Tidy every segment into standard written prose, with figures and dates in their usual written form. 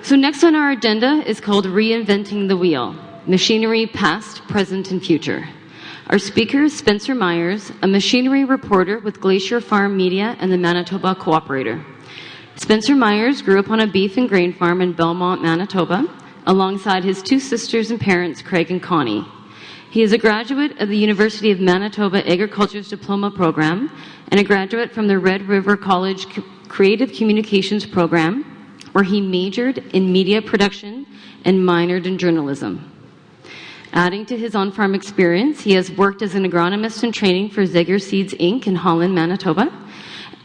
So next on our agenda is called Reinventing the Wheel, Machinery Past, Present, and Future. Our speaker is Spencer Myers, a machinery reporter with Glacier Farm Media and the Manitoba Cooperator. Spencer Myers grew up on a beef and grain farm in Belmont, Manitoba, alongside his two sisters and parents, Craig and Connie. He is a graduate of the University of Manitoba Agriculture's Diploma Program and a graduate from the Red River College Creative Communications Program, where he majored in media production and minored in journalism. Adding to his on-farm experience, he has worked as an agronomist in training for Zegger Seeds Inc. in Holland, Manitoba,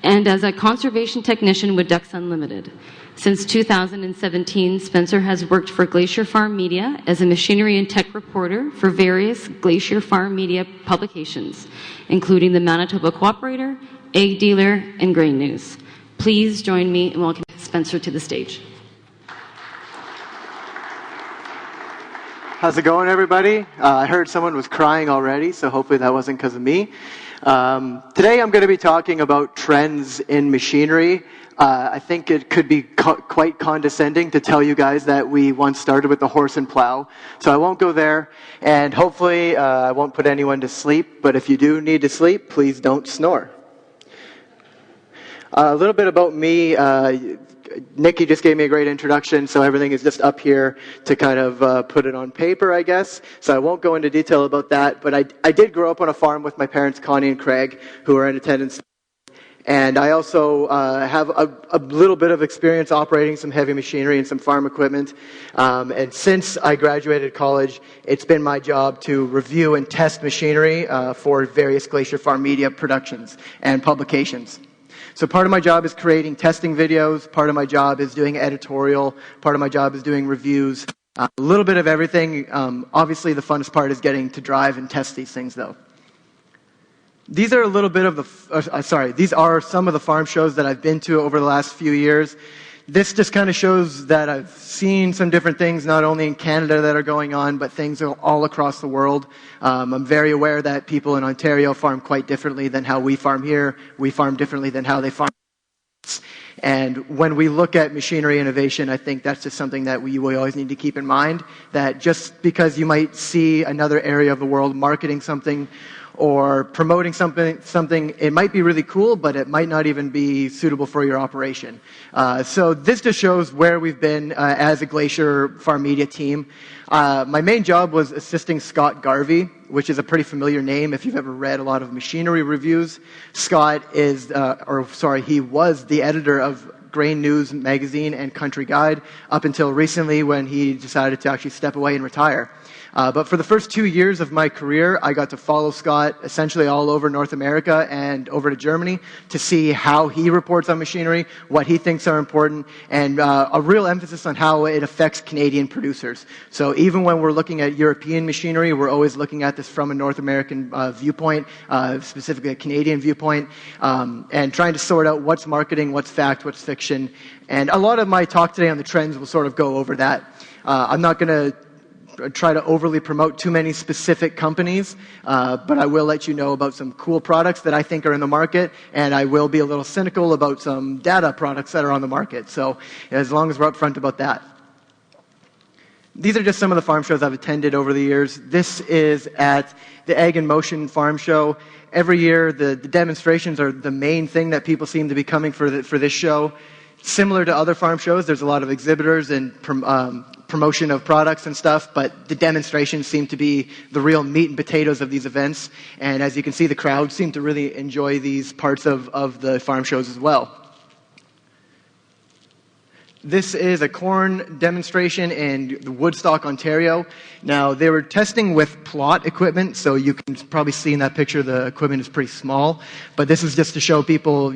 and as a conservation technician with Ducks Unlimited. Since 2017, Spencer has worked for Glacier Farm Media as a machinery and tech reporter for various Glacier Farm Media publications, including the Manitoba Cooperator, Egg Dealer, and Grain News. Please join me in welcoming Spencer to the stage. How's it going, everybody? I heard someone was crying already, so hopefully that wasn't because of me. Today I'm going to be talking about trends in machinery. I think it could be quite condescending to tell you guys that we once started with the horse and plow, so I won't go there, and hopefully I won't put anyone to sleep, but if you do need to sleep, please don't snore. A little bit about me. Nikki just gave me a great introduction, so everything is just up here to kind of put it on paper, I guess. So I won't go into detail about that, but I did grow up on a farm with my parents, Connie and Craig, who are in attendance. And I also have a little bit of experience operating some heavy machinery and some farm equipment. And since I graduated college, it's been my job to review and test machinery for various Glacier Farm Media productions and publications. So part of my job is creating testing videos, part of my job is doing editorial, part of my job is doing reviews, a little bit of everything. Obviously the funnest part is getting to drive and test these things though. These are a little bit of these are some of the farm shows that I've been to over the last few years. This just kind of shows that I've seen some different things, not only in Canada that are going on, but things all across the world. I'm very aware that people in Ontario farm quite differently than how we farm here. We farm differently than how they farm. And when we look at machinery innovation, I think that's just something that we always need to keep in mind, that just because you might see another area of the world marketing something or promoting something, it might be really cool, but it might not even be suitable for your operation. So this just shows where we've been as a Glacier Farm Media team. My main job was assisting Scott Garvey, which is a pretty familiar name if you've ever read a lot of machinery reviews. Scott is, he was the editor of Grain News magazine and Country Guide up until recently when he decided to actually step away and retire. But for the first 2 years of my career, I got to follow Scott essentially all over North America and over to Germany to see how he reports on machinery, what he thinks are important, and a real emphasis on how it affects Canadian producers. So even when we're looking at European machinery, we're always looking at this from a North American viewpoint, specifically a Canadian viewpoint, and trying to sort out what's marketing, what's fact, what's fiction. And a lot of my talk today on the trends will sort of go over that. I'm not going to try to overly promote too many specific companies, but I will let you know about some cool products that I think are in the market, and I will be a little cynical about some data products that are on the market. So as long as we're upfront about that. These are just some of the farm shows I've attended over the years. This is at the Ag in Motion Farm Show. Every year, the demonstrations are the main thing that people seem to be coming for this show. Similar to other farm shows, there's a lot of exhibitors and promotion of products and stuff, but the demonstrations seem to be the real meat and potatoes of these events. And as you can see, the crowd seem to really enjoy these parts of the farm shows as well. This is a corn demonstration in Woodstock, Ontario. Now, they were testing with plot equipment, so you can probably see in that picture the equipment is pretty small. But this is just to show people,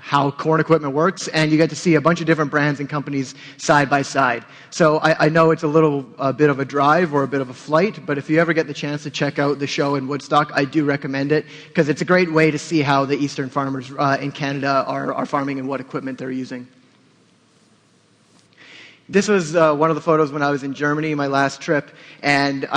how corn equipment works, and you get to see a bunch of different brands and companies side by side. So I know it's a bit of a drive or a bit of a flight, but if you ever get the chance to check out the show in Woodstock, I do recommend it, because it's a great way to see how the eastern farmers in Canada are farming and what equipment they're using. This was one of the photos when I was in Germany, my last trip, and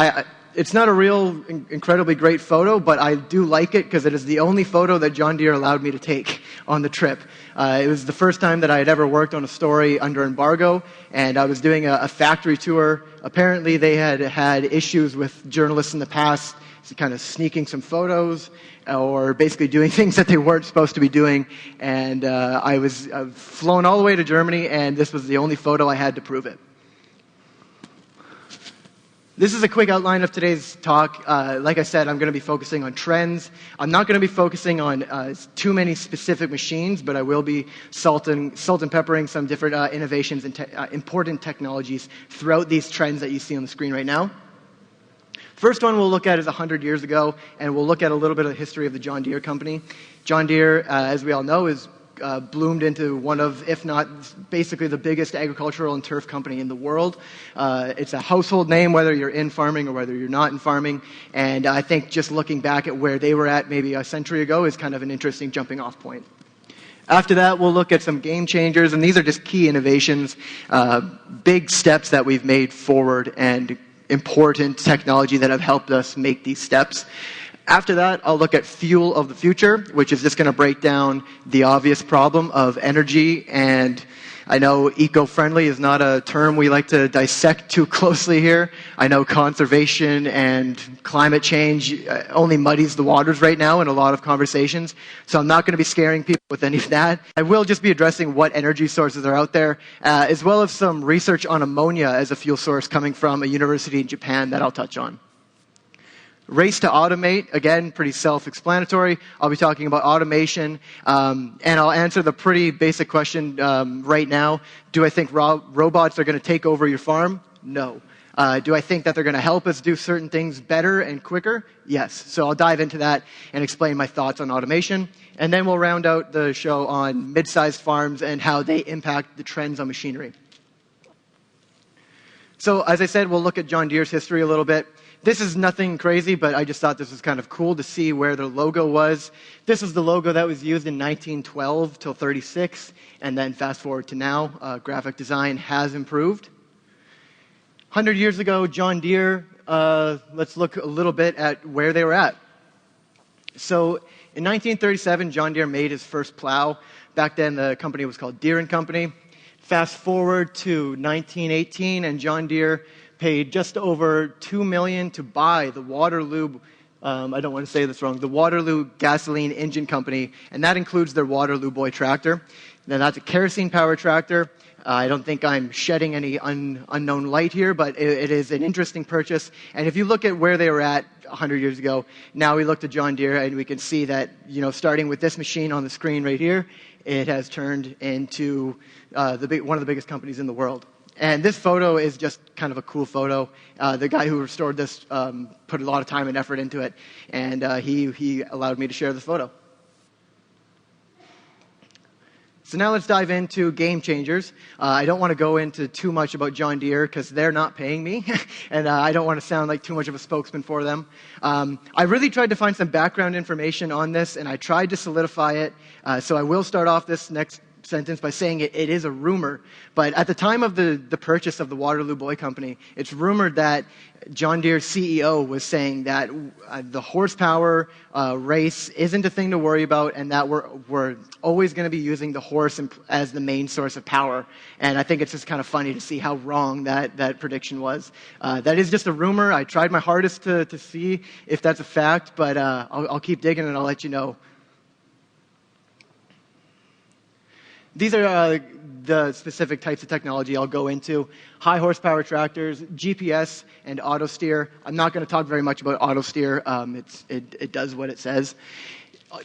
it's not a real incredibly great photo, but I do like it because it is the only photo that John Deere allowed me to take on the trip. It was the first time that I had ever worked on a story under embargo, and I was doing a factory tour. Apparently they had had issues with journalists in the past, kind of sneaking some photos or basically doing things that they weren't supposed to be doing. And I was flown all the way to Germany, and this was the only photo I had to prove it. This is a quick outline of today's talk. Like I said, I'm going to be focusing on trends. I'm not going to be focusing on too many specific machines, but I will be salt and peppering some different innovations and important technologies throughout these trends that you see on the screen right now. First one we'll look at is 100 years ago, and we'll look at a little bit of the history of the John Deere company. John Deere, as we all know, is bloomed into one of, if not basically the biggest agricultural and turf company in the world. It's a household name, whether you're in farming or whether you're not in farming. And I think just looking back at where they were at maybe a century ago is kind of an interesting jumping off point. After that, we'll look at some game changers, and these are just key innovations, big steps that we've made forward and important technology that have helped us make these steps. After that, I'll look at fuel of the future, which is just going to break down the obvious problem of energy. And I know eco-friendly is not a term we like to dissect too closely here. I know conservation and climate change only muddies the waters right now in a lot of conversations. So I'm not going to be scaring people with any of that. I will just be addressing what energy sources are out there, as well as some research on ammonia as a fuel source coming from a university in Japan that I'll touch on. Race to automate, again, pretty self-explanatory. I'll be talking about automation, and I'll answer the pretty basic question right now. Do I think robots are going to take over your farm? No. Do I think that they're going to help us do certain things better and quicker? Yes. So I'll dive into that and explain my thoughts on automation. And then we'll round out the show on mid-sized farms and how they impact the trends on machinery. So as I said, we'll look at John Deere's history a little bit. This is nothing crazy, but I just thought this was kind of cool to see where the logo was. This is the logo that was used in 1912 till 36, and then fast forward to now, graphic design has improved. 100 years ago, John Deere, let's look a little bit at where they were at. So in 1937, John Deere made his first plow. Back then, the company was called Deere & Company. Fast forward to 1918, and John Deere paid just over $2 million to buy the Waterloo, I don't want to say this wrong, the Waterloo Gasoline Engine Company, and that includes their Waterloo Boy tractor. Now that's a kerosene-powered tractor. I don't think I'm shedding any unknown light here, but it is an interesting purchase. And if you look at where they were at 100 years ago, now we look to John Deere, and we can see that, starting with this machine on the screen right here, it has turned into one of the biggest companies in the world. And this photo is just kind of a cool photo. The guy who restored this put a lot of time and effort into it, and he allowed me to share this photo. So now let's dive into game changers. I don't want to go into too much about John Deere because they're not paying me, and I don't want to sound like too much of a spokesman for them. I really tried to find some background information on this, and I tried to solidify it. So I will start off this next sentence by saying it is a rumor, but at the time of the purchase of the Waterloo Boy Company, it's rumored that John Deere's CEO was saying that the horsepower race isn't a thing to worry about, and that we're always going to be using the horse as the main source of power. And I think it's just kind of funny to see how wrong that prediction was. That is just a rumor. I tried my hardest to see if that's a fact, but I'll keep digging and I'll let you know. These are the specific types of technology I'll go into. High horsepower tractors, GPS, and auto steer. I'm not going to talk very much about auto steer. It does what it says.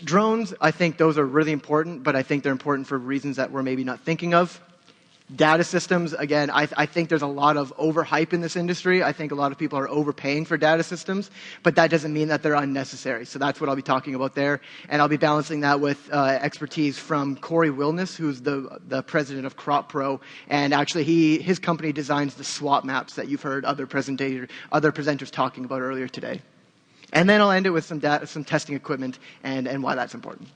Drones, I think those are really important, but I think they're important for reasons that we're maybe not thinking of. Data systems, again, I think there's a lot of overhype in this industry. I think a lot of people are overpaying for data systems, but that doesn't mean that they're unnecessary. So that's what I'll be talking about there. And I'll be balancing that with expertise from Corey Wilness, who's the president of Crop Pro. And actually, his company designs the swap maps that you've heard other presenters talking about earlier today. And then I'll end it with some testing equipment and why that's important.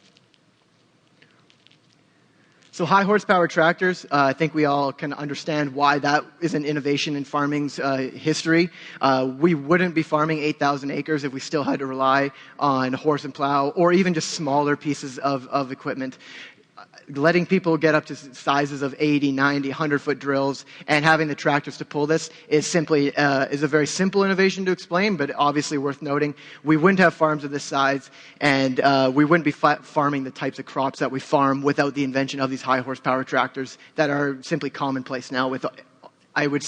So high horsepower tractors, I think we all can understand why that is an innovation in farming's history. We wouldn't be farming 8,000 acres if we still had to rely on horse and plow or even just smaller pieces of equipment. Letting people get up to sizes of 80, 90, 100-foot drills and having the tractors to pull this is simply is a very simple innovation to explain, but obviously worth noting. We wouldn't have farms of this size, and we wouldn't be farming the types of crops that we farm without the invention of these high horsepower tractors that are simply commonplace now with, I would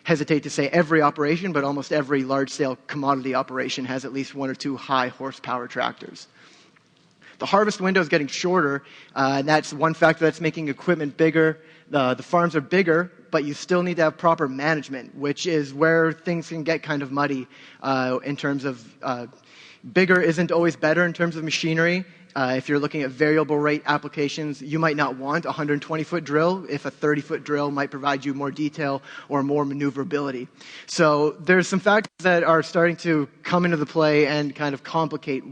hesitate to say every operation, but almost every large-scale commodity operation has at least one or two high horsepower tractors. The harvest window is getting shorter, and that's one factor that's making equipment bigger. The farms are bigger, but you still need to have proper management, which is where things can get kind of muddy in terms of bigger isn't always better in terms of machinery. If you're looking at variable rate applications, you might not want a 120-foot drill if a 30-foot drill might provide you more detail or more maneuverability. So there's some factors that are starting to come into the play and kind of complicate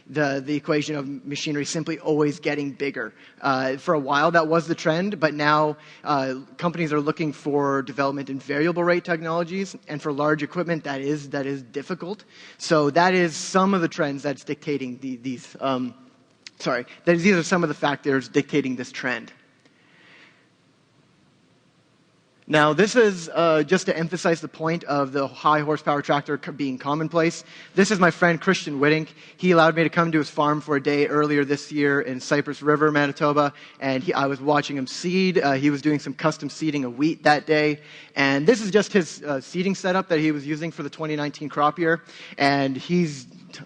the equation of machinery simply always getting bigger. For a while, that was the trend, but now companies are looking for development in variable rate technologies, and for large equipment, that is difficult. So that is some of the trends that's dictating these are some of the factors dictating this trend. Now, this is just to emphasize the point of the high horsepower tractor being commonplace. This is my friend Christian Wittink. He allowed me to come to his farm for a day earlier this year in Cypress River, Manitoba, and I was watching him seed. He was doing some custom seeding of wheat that day, and this is just his seeding setup that he was using for the 2019 crop year, and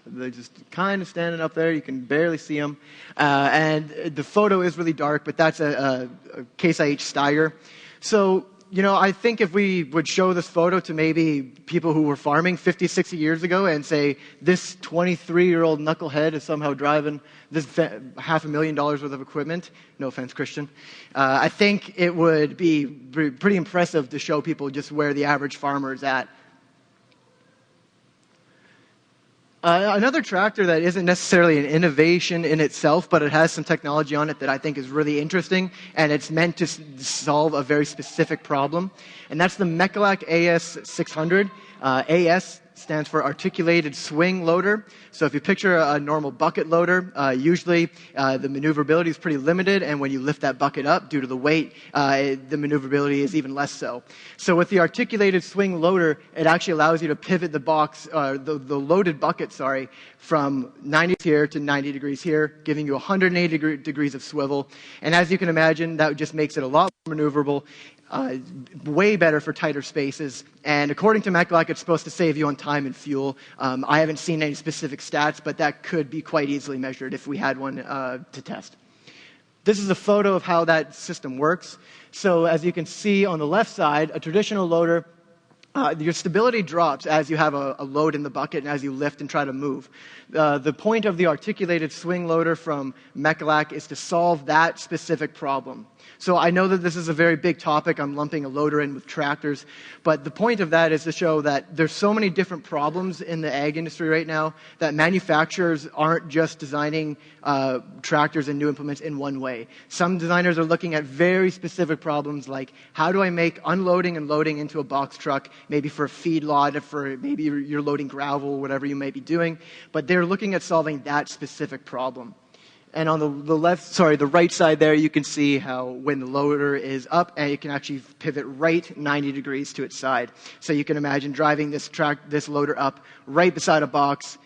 they're just kind of standing up there. You can barely see them. And the photo is really dark, but that's a Case IH Steiger. So, I think if we would show this photo to maybe people who were farming 50, 60 years ago and say, this 23-year-old knucklehead is somehow driving this $500,000 worth of equipment, no offense, Christian, I think it would be pretty impressive to show people just where the average farmer is at. Another tractor that isn't necessarily an innovation in itself, but it has some technology on it that I think is really interesting, and it's meant to solve a very specific problem, and that's the Mechalak AS600. AS stands for Articulated Swing Loader. So if you picture a normal bucket loader, usually the maneuverability is pretty limited, and when you lift that bucket up due to the weight, the maneuverability is even less so. So with the Articulated Swing Loader, it actually allows you to pivot the loaded bucket, from 90 here to 90 degrees here, giving you 180 degrees of swivel. And as you can imagine, that just makes it a lot more maneuverable, way better for tighter spaces. And according to Mechalak, it's supposed to save you on time and fuel. I haven't seen any specific stats, but that could be quite easily measured if we had one to test. This is a photo of how that system works. So as you can see on the left side, a traditional loader, your stability drops as you have a load in the bucket and as you lift and try to move. The point of the Articulated Swing Loader from Mechalak is to solve that specific problem. So I know that this is a very big topic. I'm lumping a loader in with tractors. But the point of that is to show that there's so many different problems in the ag industry right now that manufacturers aren't just designing tractors and new implements in one way. Some designers are looking at very specific problems like, how do I make unloading and loading into a box truck, maybe for a feed lot, for maybe you're loading gravel, whatever you may be doing. But they're looking at solving that specific problem. And on the right side there, you can see how when the loader is up, and it can actually pivot right 90 degrees to its side. So you can imagine driving this loader up right beside a box,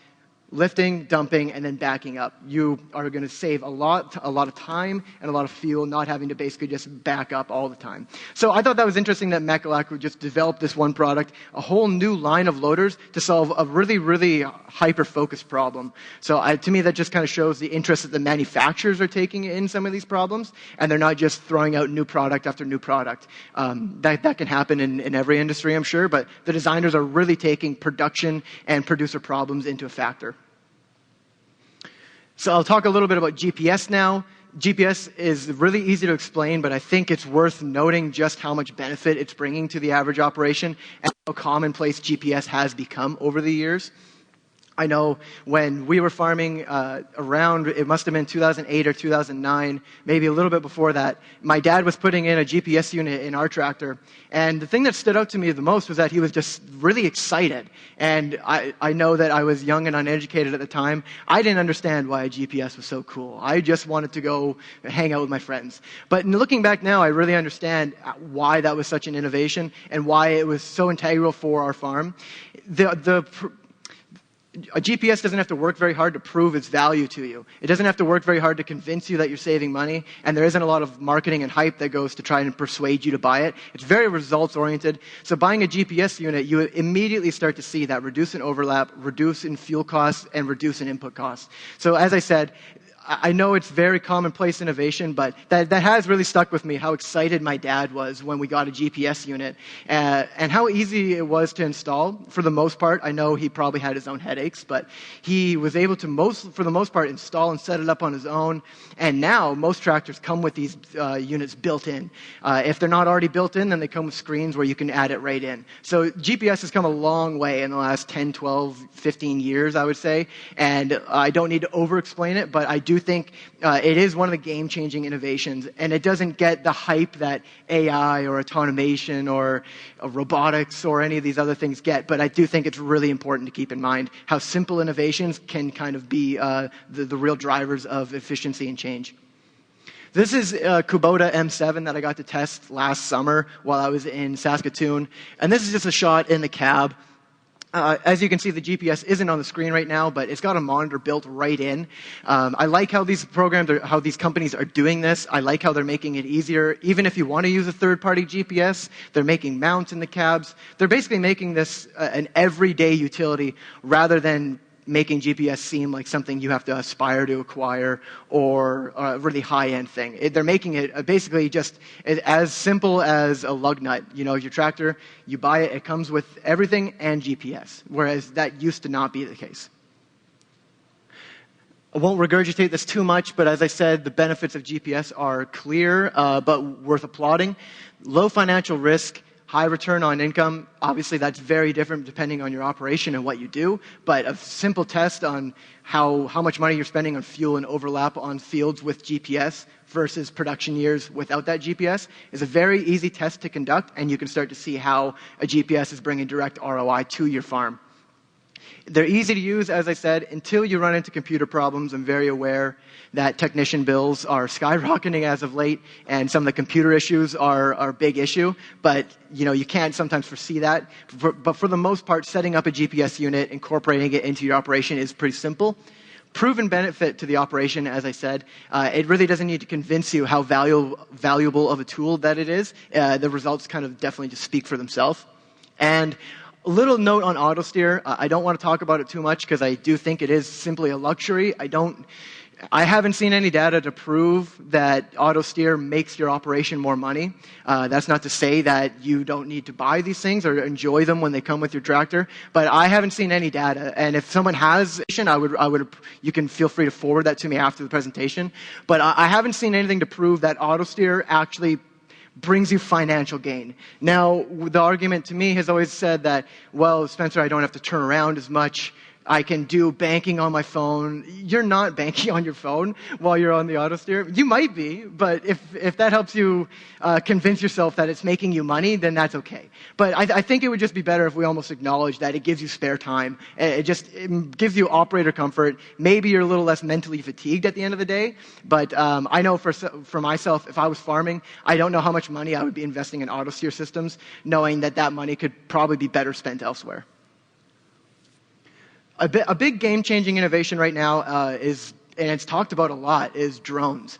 lifting, dumping, and then backing up. You are going to save a lot of time and a lot of fuel, not having to basically just back up all the time. So I thought that was interesting that Mechalak would just develop this one product, a whole new line of loaders to solve a really, really hyper-focused problem. So to me, that just kind of shows the interest that the manufacturers are taking in some of these problems, and they're not just throwing out new product after new product. That can happen in every industry, I'm sure, but the designers are really taking production and producer problems into a factor. So I'll talk a little bit about GPS now. GPS is really easy to explain, but I think it's worth noting just how much benefit it's bringing to the average operation and how commonplace GPS has become over the years. I know when we were farming around, it must have been 2008 or 2009, maybe a little bit before that, my dad was putting in a GPS unit in our tractor. And the thing that stood out to me the most was that he was just really excited. And I know that I was young and uneducated at the time. I didn't understand why a GPS was so cool. I just wanted to go hang out with my friends. But looking back now, I really understand why that was such an innovation and why it was so integral for our farm. A GPS doesn't have to work very hard to prove its value to you. It doesn't have to work very hard to convince you that you're saving money, and there isn't a lot of marketing and hype that goes to try and persuade you to buy it. It's very results-oriented. So buying a GPS unit, you immediately start to see that reduce in overlap, reduce in fuel costs, and reduce in input costs. So as I said, I know it's very commonplace innovation, but that has really stuck with me, how excited my dad was when we got a GPS unit, and how easy it was to install. For the most part, I know he probably had his own headaches, but he was able to, for the most part, install and set it up on his own. And now, most tractors come with these units built in. If they're not already built in, then they come with screens where you can add it right in. So GPS has come a long way in the last 10, 12, 15 years, I would say. And I don't need to over-explain it, but I do think it is one of the game-changing innovations, and it doesn't get the hype that AI or automation or robotics or any of these other things get, but I do think it's really important to keep in mind how simple innovations can kind of be the real drivers of efficiency and change. This is a Kubota M7 that I got to test last summer while I was in Saskatoon, and this is just a shot in the cab. As you can see, the GPS isn't on the screen right now, but it's got a monitor built right in. I like how these how these companies are doing this. I like how they're making it easier. Even if you want to use a third-party GPS, they're making mounts in the cabs. They're basically making this an everyday utility rather than making GPS seem like something you have to aspire to acquire or a really high-end thing. They're making it basically just as simple as a lug nut. You know, your tractor, you buy it, it comes with everything and GPS, whereas that used to not be the case. I won't regurgitate this too much, but as I said, the benefits of GPS are clear, but worth applauding. Low financial risk, high return on income. Obviously, that's very different depending on your operation and what you do, but a simple test on how much money you're spending on fuel and overlap on fields with GPS versus production years without that GPS is a very easy test to conduct, and you can start to see how a GPS is bringing direct ROI to your farm. They're easy to use, as I said, until you run into computer problems. I'm very aware that technician bills are skyrocketing as of late, and some of the computer issues are a big issue. But you can't sometimes foresee that. But for the most part, setting up a GPS unit, incorporating it into your operation is pretty simple. Proven benefit to the operation, as I said. It really doesn't need to convince you how valuable of a tool that it is. The results kind of definitely just speak for themselves. And a little note on auto steer. I don't want to talk about it too much because I do think it is simply a luxury. I haven't seen any data to prove that auto steer makes your operation more money. That's not to say that you don't need to buy these things or enjoy them when they come with your tractor, but I haven't seen any data. And if someone has, you can feel free to forward that to me after the presentation. But I haven't seen anything to prove that auto steer actually brings you financial gain. Now, the argument to me has always said that, well, Spencer, I don't have to turn around as much. I can do banking on my phone. You're not banking on your phone while you're on the auto steer. You might be, but if that helps you convince yourself that it's making you money, then that's okay. But I think it would just be better if we almost acknowledge that it gives you spare time. It gives you operator comfort. Maybe you're a little less mentally fatigued at the end of the day. But I know for myself, if I was farming, I don't know how much money I would be investing in auto steer systems, knowing that money could probably be better spent elsewhere. A big game-changing innovation right now is, and it's talked about a lot, is drones.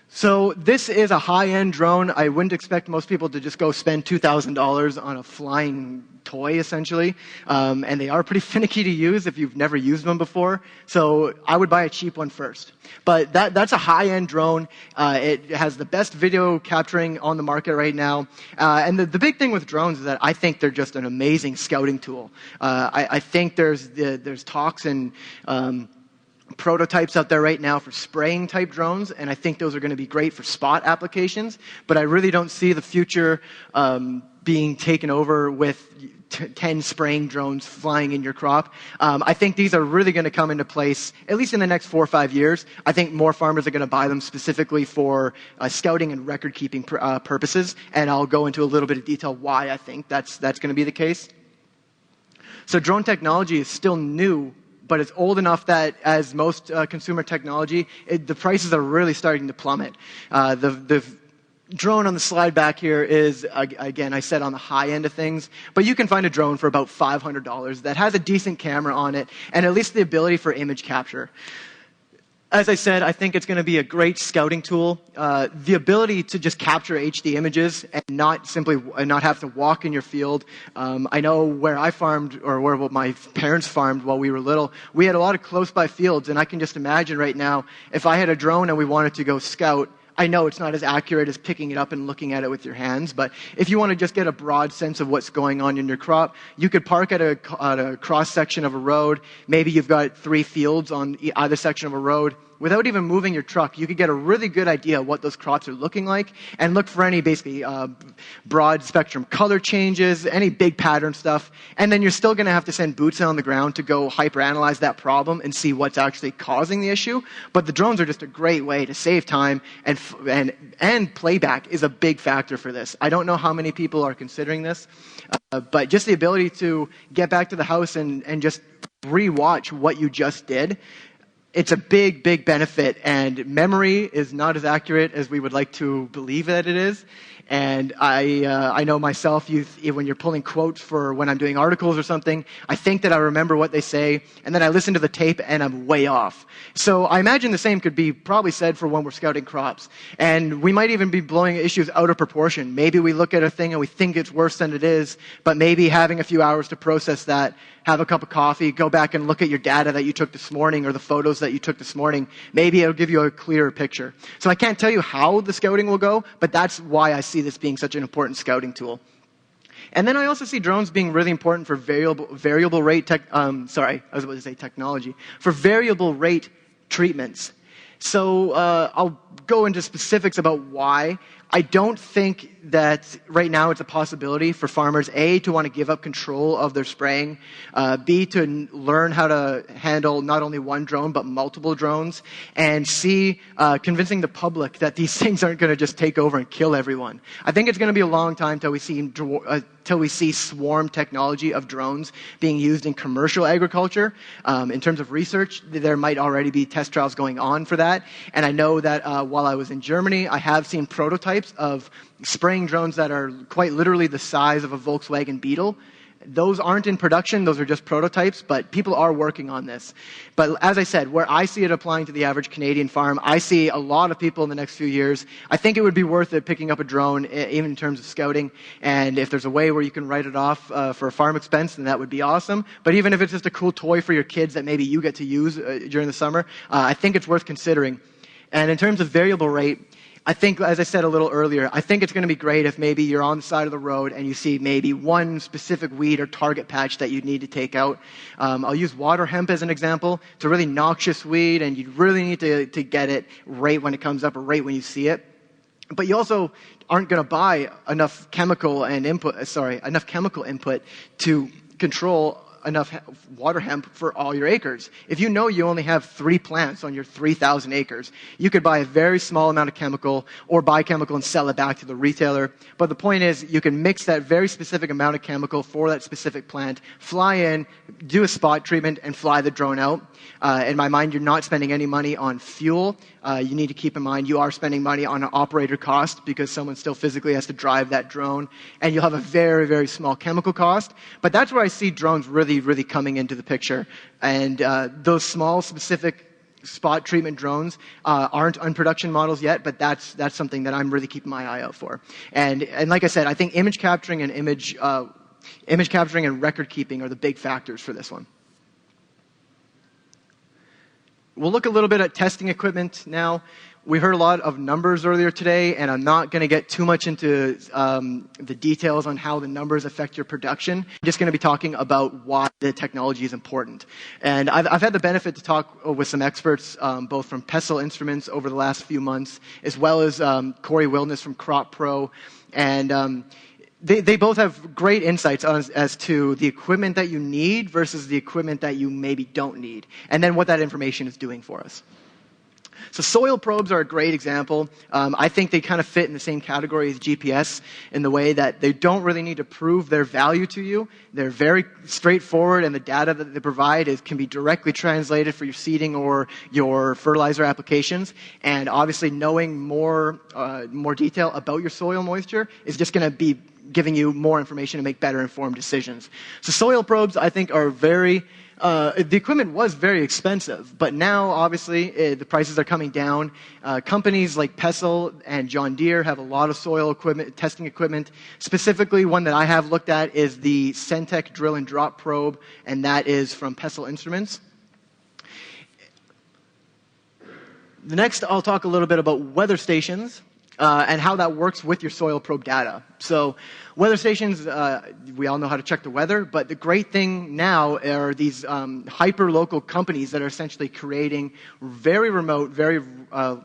So this is a high-end drone. I wouldn't expect most people to just go spend $2,000 on a flying toy, essentially. And they are pretty finicky to use if you've never used them before. So I would buy a cheap one first. But that's a high-end drone. It has the best video capturing on the market right now. And the big thing with drones is that I think they're just an amazing scouting tool. I think there's talks and prototypes out there right now for spraying type drones, and I think those are going to be great for spot applications, but I really don't see the future being taken over with 10 spraying drones flying in your crop. I think these are really going to come into place, at least in the next 4 or 5 years. I think more farmers are going to buy them specifically for scouting and record-keeping purposes, and I'll go into a little bit of detail why I think that's going to be the case. So drone technology is still new, but it's old enough that, as most consumer technology, the prices are really starting to plummet. The drone on the slide back here is, again, I said on the high end of things, but you can find a drone for about $500 that has a decent camera on it and at least the ability for image capture. As I said, I think it's going to be a great scouting tool. The ability to just capture HD images and not have to walk in your field. I know where I farmed, or where my parents farmed while we were little, we had a lot of close-by fields, and I can just imagine right now, if I had a drone and we wanted to go scout, I know it's not as accurate as picking it up and looking at it with your hands, but if you want to just get a broad sense of what's going on in your crop, you could park at a cross-section of a road. Maybe you've got 3 fields on either section of a road. Without even moving your truck, you could get a really good idea of what those crops are looking like and look for any basically broad spectrum color changes, any big pattern stuff. And then you're still going to have to send boots on the ground to go hyper-analyze that problem and see what's actually causing the issue. But the drones are just a great way to save time, and playback is a big factor for this. I don't know how many people are considering this, but just the ability to get back to the house and just re-watch what you just did. It's a big, big benefit, and memory is not as accurate as we would like to believe that it is. And I know myself, when you're pulling quotes for when I'm doing articles or something, I think that I remember what they say, and then I listen to the tape and I'm way off. So I imagine the same could be probably said for when we're scouting crops. And we might even be blowing issues out of proportion. Maybe we look at a thing and we think it's worse than it is, but maybe having a few hours to process that, have a cup of coffee, go back and look at your data that you took this morning or the photos that you took this morning. Maybe it'll give you a clearer picture. So I can't tell you how the scouting will go, but that's why I see this being such an important scouting tool. And then I also see drones being really important for variable rate technology, for variable rate treatments. So I'll go into specifics about why. I don't think that right now it's a possibility for farmers, A, to want to give up control of their spraying, B, to learn how to handle not only one drone but multiple drones, and C, convincing the public that these things aren't going to just take over and kill everyone. I think it's going to be a long time till we see swarm technology of drones being used in commercial agriculture. In terms of research, there might already be test trials going on for that, and I know that while I was in Germany, I have seen prototypes of spraying drones that are quite literally the size of a Volkswagen Beetle. Those aren't in production, those are just prototypes, but people are working on this. But as I said, where I see it applying to the average Canadian farm, I see a lot of people in the next few years. I think it would be worth it picking up a drone, even in terms of scouting, and if there's a way where you can write it off for a farm expense, then that would be awesome. But even if it's just a cool toy for your kids that maybe you get to use during the summer, I think it's worth considering. And in terms of variable rate, I think, as I said a little earlier, I think it's going to be great if maybe you're on the side of the road and you see maybe one specific weed or target patch that you need to take out. I'll use water hemp as an example. It's a really noxious weed, and you really need to get it right when it comes up or right when you see it. But you also aren't going to buy enough chemical input to control enough water hemp for all your acres. If you know you only have 3 plants on your 3,000 acres, you could buy a very small amount of chemical or buy chemical and sell it back to the retailer. But the point is, you can mix that very specific amount of chemical for that specific plant, fly in, do a spot treatment, and fly the drone out. In my mind, you're not spending any money on fuel. You need to keep in mind you are spending money on an operator cost because someone still physically has to drive that drone, and you'll have a very, very small chemical cost. But that's where I see drones really, really coming into the picture. And those small, specific spot treatment drones aren't on production models yet, but that's something that I'm really keeping my eye out for. And like I said, I think image capturing and record keeping are the big factors for this one. We'll look a little bit at testing equipment now. We heard a lot of numbers earlier today, and I'm not going to get too much into the details on how the numbers affect your production. I'm just going to be talking about why the technology is important. And I've had the benefit to talk with some experts, both from Pestle Instruments over the last few months, as well as Corey Wilderness from Crop Pro. And they both have great insights as to the equipment that you need versus the equipment that you maybe don't need, and then what that information is doing for us. So soil probes are a great example. I think they kind of fit in the same category as GPS in the way that they don't really need to prove their value to you. They're very straightforward, and the data that they provide can be directly translated for your seeding or your fertilizer applications. And obviously knowing more detail about your soil moisture is just going to be giving you more information to make better informed decisions. So soil probes, I think, are the equipment was very expensive, but now, obviously, the prices are coming down. Companies like Pestle and John Deere have a lot of soil equipment, testing equipment. Specifically, one that I have looked at is the Sentech drill and drop probe, and that is from Pestle Instruments. The next, I'll talk a little bit about weather stations and how that works with your soil probe data. So weather stations, we all know how to check the weather, but the great thing now are these hyper-local companies that are essentially creating very remote, very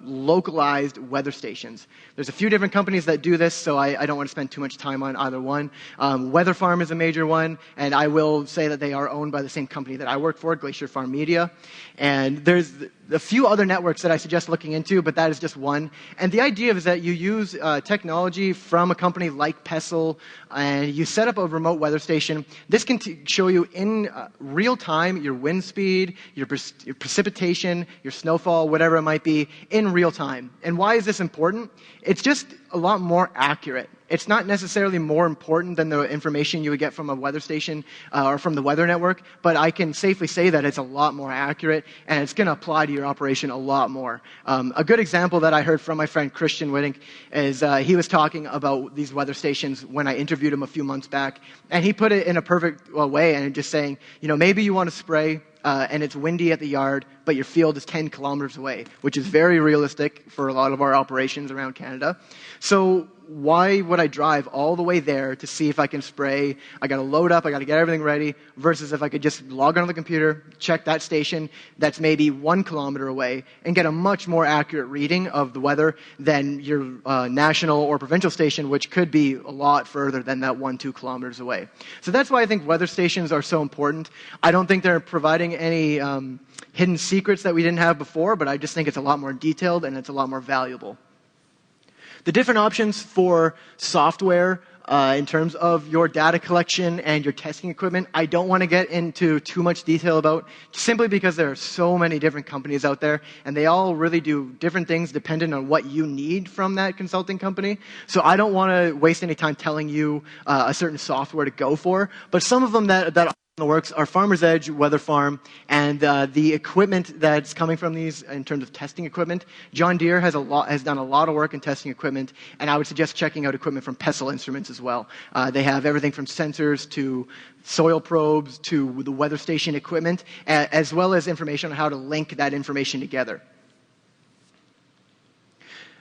localized weather stations. There's a few different companies that do this, so I don't want to spend too much time on either one. Weather Farm is a major one, and I will say that they are owned by the same company that I work for, Glacier Farm Media. And there's a few other networks that I suggest looking into, but that is just one. And the idea is that you use technology from a company like Pestle, and you set up a remote weather station. This can show you in real time your wind speed, your precipitation, your snowfall, whatever it might be, in real time. And why is this important? It's just a lot more accurate. It's not necessarily more important than the information you would get from a weather station or from the weather network, but I can safely say that it's a lot more accurate, and it's going to apply to your operation a lot more. A good example that I heard from my friend Christian Whitting is he was talking about these weather stations when I interviewed him a few months back, and he put it in a perfect way, and just saying, maybe you want to spray and it's windy at the yard, but your field is 10 kilometers away, which is very realistic for a lot of our operations around Canada. So why would I drive all the way there to see if I can spray? I got to load up, I got to get everything ready, versus if I could just log onto the computer, check that station that's maybe 1 kilometer away, and get a much more accurate reading of the weather than your national or provincial station, which could be a lot further than that 1-2 kilometers away. So that's why I think weather stations are so important. I don't think they're providing any hidden secrets that we didn't have before, but I just think it's a lot more detailed and it's a lot more valuable. The different options for software in terms of your data collection and your testing equipment, I don't want to get into too much detail about, simply because there are so many different companies out there, and they all really do different things dependent on what you need from that consulting company. So I don't want to waste any time telling you a certain software to go for, but some of them that the works are Farmer's Edge, Weather Farm, and the equipment that's coming from these in terms of testing equipment. John Deere has done a lot of work in testing equipment, and I would suggest checking out equipment from Pestle Instruments as well. They have everything from sensors to soil probes to the weather station equipment, as well as information on how to link that information together.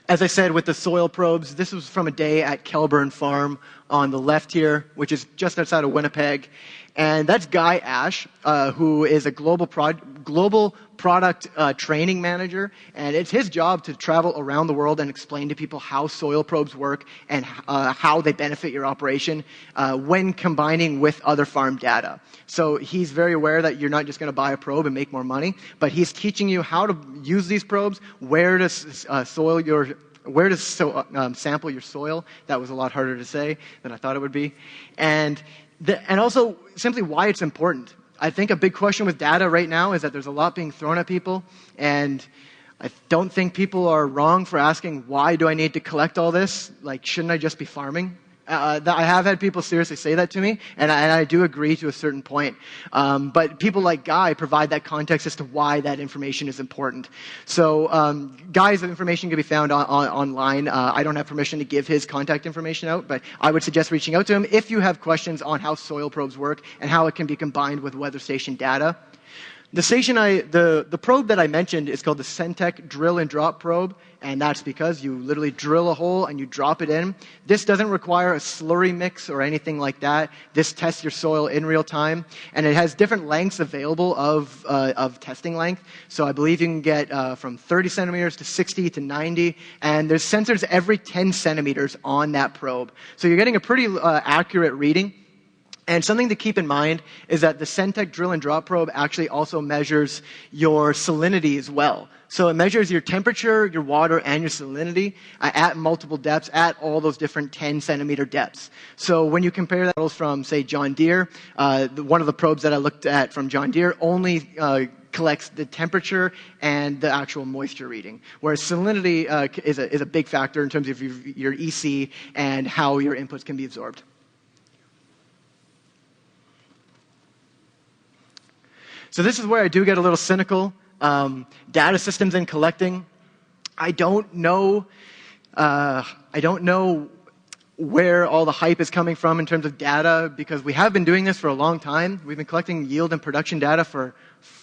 As I said, with the soil probes, this was from a day at Kelburn Farm on the left here, which is just outside of Winnipeg. And that's Guy Ash, who is a global product training manager. And it's his job to travel around the world and explain to people how soil probes work and how they benefit your operation when combining with other farm data. So he's very aware that you're not just going to buy a probe and make more money, but he's teaching you how to use these probes, where to sample your soil. That was a lot harder to say than I thought it would be. And also simply why it's important. I think a big question with data right now is that there's a lot being thrown at people, and I don't think people are wrong for asking, why do I need to collect all this? Like, shouldn't I just be farming? I have had people seriously say that to me, and I do agree to a certain point. But people like Guy provide that context as to why that information is important. So Guy's information can be found online. I don't have permission to give his contact information out, but I would suggest reaching out to him if you have questions on how soil probes work and how it can be combined with weather station data. The probe that I mentioned is called the Sentech drill and drop probe, and that's because you literally drill a hole and you drop it in. This doesn't require a slurry mix or anything like that. This tests your soil in real time, and it has different lengths available of testing length. So I believe you can get from 30 centimeters to 60 to 90, and there's sensors every 10 centimeters on that probe. So you're getting a pretty accurate reading. And something to keep in mind is that the Sentech drill and drop probe actually also measures your salinity as well. So it measures your temperature, your water, and your salinity at multiple depths, at all those different 10-centimeter depths. So when you compare that from, say, John Deere, one of the probes that I looked at from John Deere only collects the temperature and the actual moisture reading, whereas salinity is a big factor in terms of your EC and how your inputs can be absorbed. So this is where I do get a little cynical. Data systems and collecting. I don't know where all the hype is coming from in terms of data, because we have been doing this for a long time. We've been collecting yield and production data for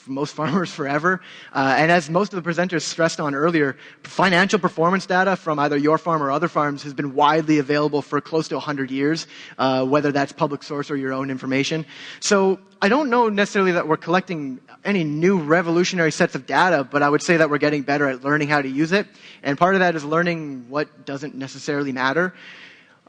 most farmers forever. And as most of the presenters stressed on earlier, financial performance data from either your farm or other farms has been widely available for close to 100 years, whether that's public source or your own information. So I don't know necessarily that we're collecting any new revolutionary sets of data, but I would say that we're getting better at learning how to use it. And part of that is learning what doesn't necessarily matter.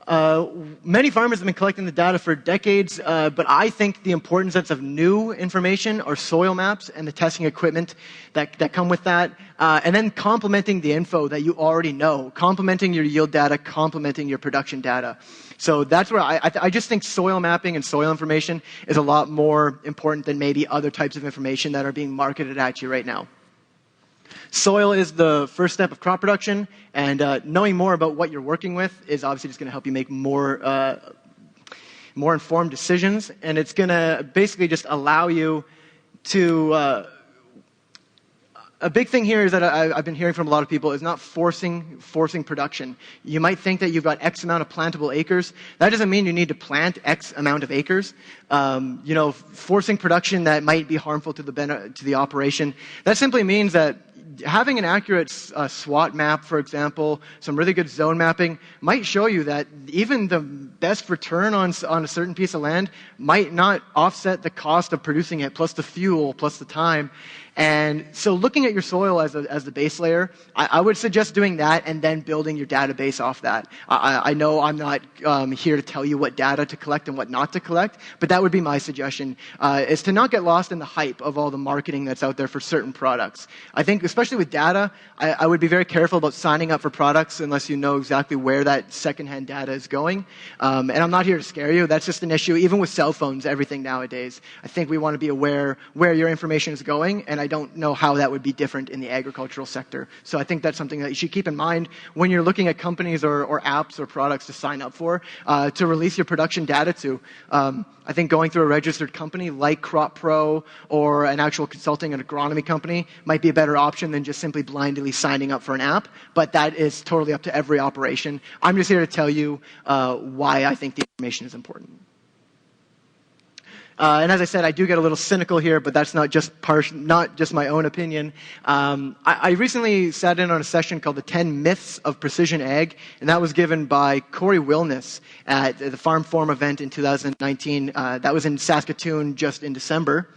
Many farmers have been collecting the data for decades, but I think the important sets of new information are soil maps and the testing equipment that come with that, and then complementing the info that you already know, complementing your yield data, complementing your production data. So that's where I just think soil mapping and soil information is a lot more important than maybe other types of information that are being marketed at you right now. Soil is the first step of crop production, and knowing more about what you're working with is obviously just going to help you make more informed decisions, and it's going to basically just allow you to a big thing here is that I've been hearing from a lot of people is not forcing production. You might think that you've got X amount of plantable acres. That doesn't mean you need to plant X amount of acres. Forcing production that might be harmful to the operation. That simply means that having an accurate SWOT map, for example, some really good zone mapping, might show you that even the best return on a certain piece of land might not offset the cost of producing it, plus the fuel, plus the time. And so looking at your soil as the base layer, I would suggest doing that and then building your database off that. I know I'm not here to tell you what data to collect and what not to collect, but that would be my suggestion, is to not get lost in the hype of all the marketing that's out there for certain products. I think, especially with data, I would be very careful about signing up for products unless you know exactly where that secondhand data is going. And I'm not here to scare you. That's just an issue. Even with cell phones, everything nowadays, I think we want to be aware where your information is going, and I don't know how that would be different in the agricultural sector. So I think that's something that you should keep in mind when you're looking at companies or apps or products to sign up for, to release your production data to. I think going through a registered company like Crop Pro or an actual consulting and agronomy company might be a better option than just simply blindly signing up for an app, but that is totally up to every operation. I'm just here to tell you why I think the information is important. And as I said, I do get a little cynical here, but that's not just my own opinion. I recently sat in on a session called the 10 Myths of Precision Ag, and that was given by Corey Wilness at the Farm Forum event in 2019. That was in Saskatoon just in December.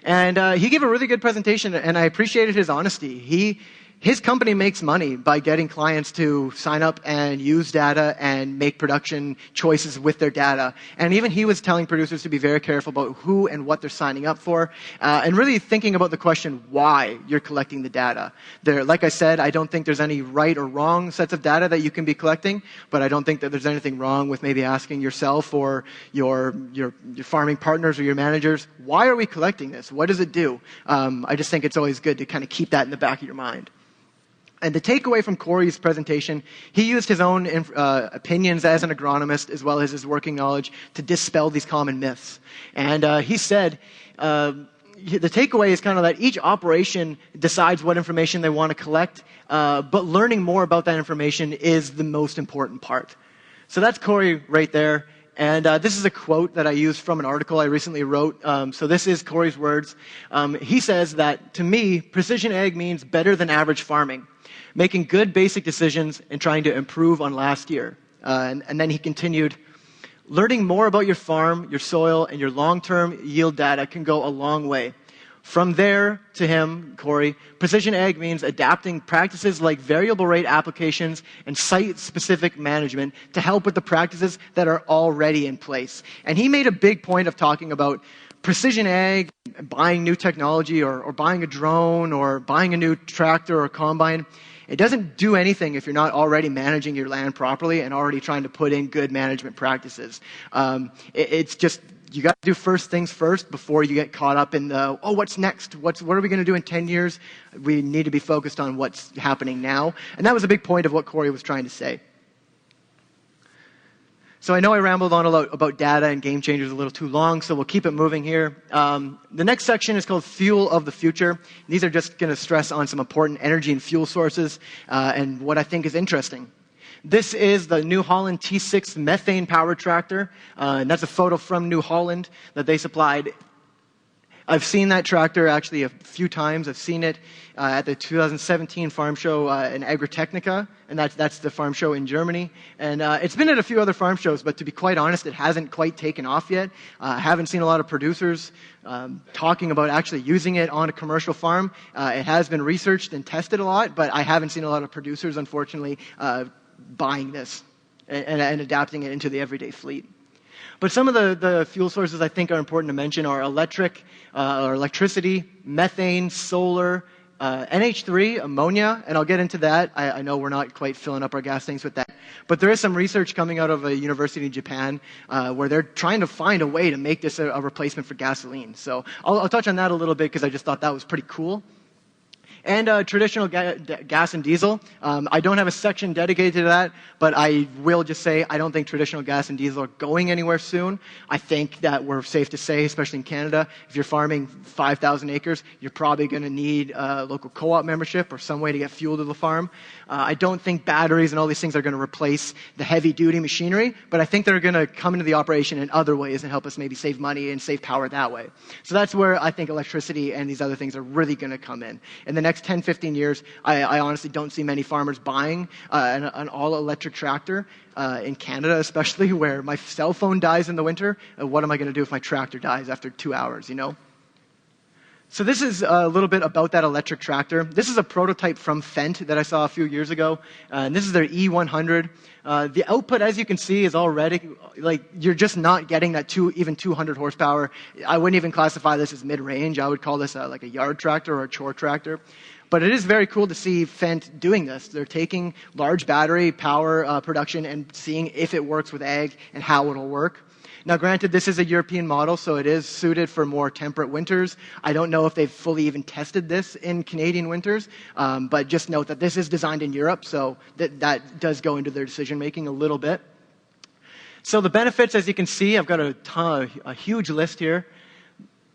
And he gave a really good presentation, and I appreciated his honesty. His company makes money by getting clients to sign up and use data and make production choices with their data. And even he was telling producers to be very careful about who and what they're signing up for, and really thinking about the question why you're collecting the data. Like I said, I don't think there's any right or wrong sets of data that you can be collecting, but I don't think that there's anything wrong with maybe asking yourself or your farming partners or your managers, why are we collecting this? What does it do? I just think it's always good to kind of keep that in the back of your mind. And the takeaway from Corey's presentation, he used his own opinions as an agronomist as well as his working knowledge to dispel these common myths. And he said the takeaway is kind of that each operation decides what information they want to collect, but learning more about that information is the most important part. So that's Corey right there. And this is a quote that I used from an article I recently wrote. So this is Corey's words. He says that, to me, precision ag means better than average farming, making good basic decisions and trying to improve on last year. And then he continued, learning more about your farm, your soil, and your long-term yield data can go a long way. From there, to him, Corey, precision ag means adapting practices like variable rate applications and site-specific management to help with the practices that are already in place. And he made a big point of talking about precision ag, buying new technology or buying a drone or buying a new tractor or combine. It doesn't do anything if you're not already managing your land properly and already trying to put in good management practices. It's just, you got to do first things first before you get caught up in the, oh, what's next? What are we going to do in 10 years? We need to be focused on what's happening now. And that was a big point of what Corey was trying to say. So I know I rambled on a lot about data and game changers a little too long, so we'll keep it moving here. The next section is called Fuel of the Future. These are just going to stress on some important energy and fuel sources and what I think is interesting. This is the New Holland T6 methane powered tractor, and that's a photo from New Holland that they supplied. I've seen that tractor actually a few times. I've seen it at the 2017 farm show in Agritechnica, and that's the farm show in Germany. And it's been at a few other farm shows, but to be quite honest, it hasn't quite taken off yet. I haven't seen a lot of producers talking about actually using it on a commercial farm. It has been researched and tested a lot, but I haven't seen a lot of producers, unfortunately, buying this and adapting it into the everyday fleet. But some of the fuel sources I think are important to mention are electricity, methane, solar, NH3, ammonia, and I'll get into that. I know we're not quite filling up our gas tanks with that. But there is some research coming out of a university in Japan where they're trying to find a way to make this a replacement for gasoline. So I'll touch on that a little bit because I just thought that was pretty cool. And traditional gas and diesel. I don't have a section dedicated to that, but I will just say I don't think traditional gas and diesel are going anywhere soon. I think that we're safe to say, especially in Canada, if you're farming 5,000 acres, you're probably going to need a local co-op membership or some way to get fuel to the farm. I don't think batteries and all these things are going to replace the heavy-duty machinery, but I think they're going to come into the operation in other ways and help us maybe save money and save power that way. So that's where I think electricity and these other things are really going to come in. In the next 10, 15 years, I honestly don't see many farmers buying an all-electric tractor in Canada, especially where my cell phone dies in the winter. What am I going to do if my tractor dies after 2 hours, you know? So this is a little bit about that electric tractor. This is a prototype from Fendt that I saw a few years ago. And this is their E100. The output, as you can see, is already, like, you're just not getting that even 200 horsepower. I wouldn't even classify this as mid-range. I would call this like a yard tractor or a chore tractor. But it is very cool to see Fendt doing this. They're taking large battery power production and seeing if it works with ag and how it'll work. Now, granted, this is a European model, so it is suited for more temperate winters. I don't know if they've fully even tested this in Canadian winters, but just note that this is designed in Europe, so that does go into their decision-making a little bit. So the benefits, as you can see, I've got a huge list here.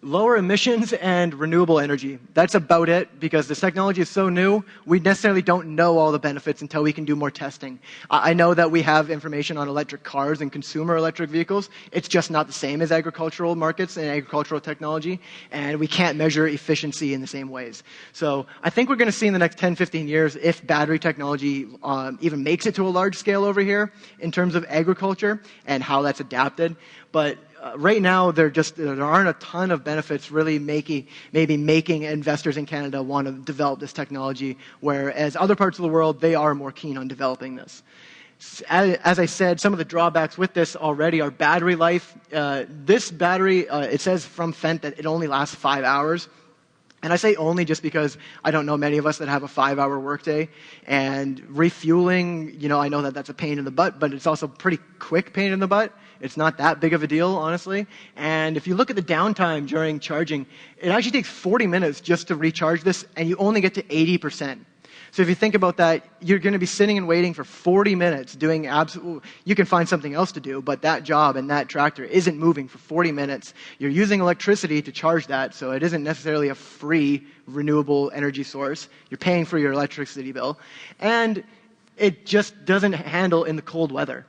Lower emissions and renewable energy. That's about it, because this technology is so new, we necessarily don't know all the benefits until we can do more testing. I know that we have information on electric cars and consumer electric vehicles. It's just not the same as agricultural markets and agricultural technology, and we can't measure efficiency in the same ways. So I think we're going to see in the next 10, 15 years if battery technology even makes it to a large scale over here in terms of agriculture and how that's adapted. But right now, there aren't a ton of benefits really maybe making investors in Canada want to develop this technology, whereas other parts of the world, they are more keen on developing this. As I said, some of the drawbacks with this already are battery life. This battery, it says from Fendt that it only lasts 5 hours. And I say only just because I don't know many of us that have a 5-hour workday. And refueling, I know that that's a pain in the butt, but it's also a pretty quick pain in the butt. It's not that big of a deal, honestly. And if you look at the downtime during charging, it actually takes 40 minutes just to recharge this, and you only get to 80%. So if you think about that, you're going to be sitting and waiting for 40 minutes doing you can find something else to do, but that job and that tractor isn't moving for 40 minutes. You're using electricity to charge that, so it isn't necessarily a free renewable energy source. You're paying for your electricity bill. And it just doesn't handle in the cold weather.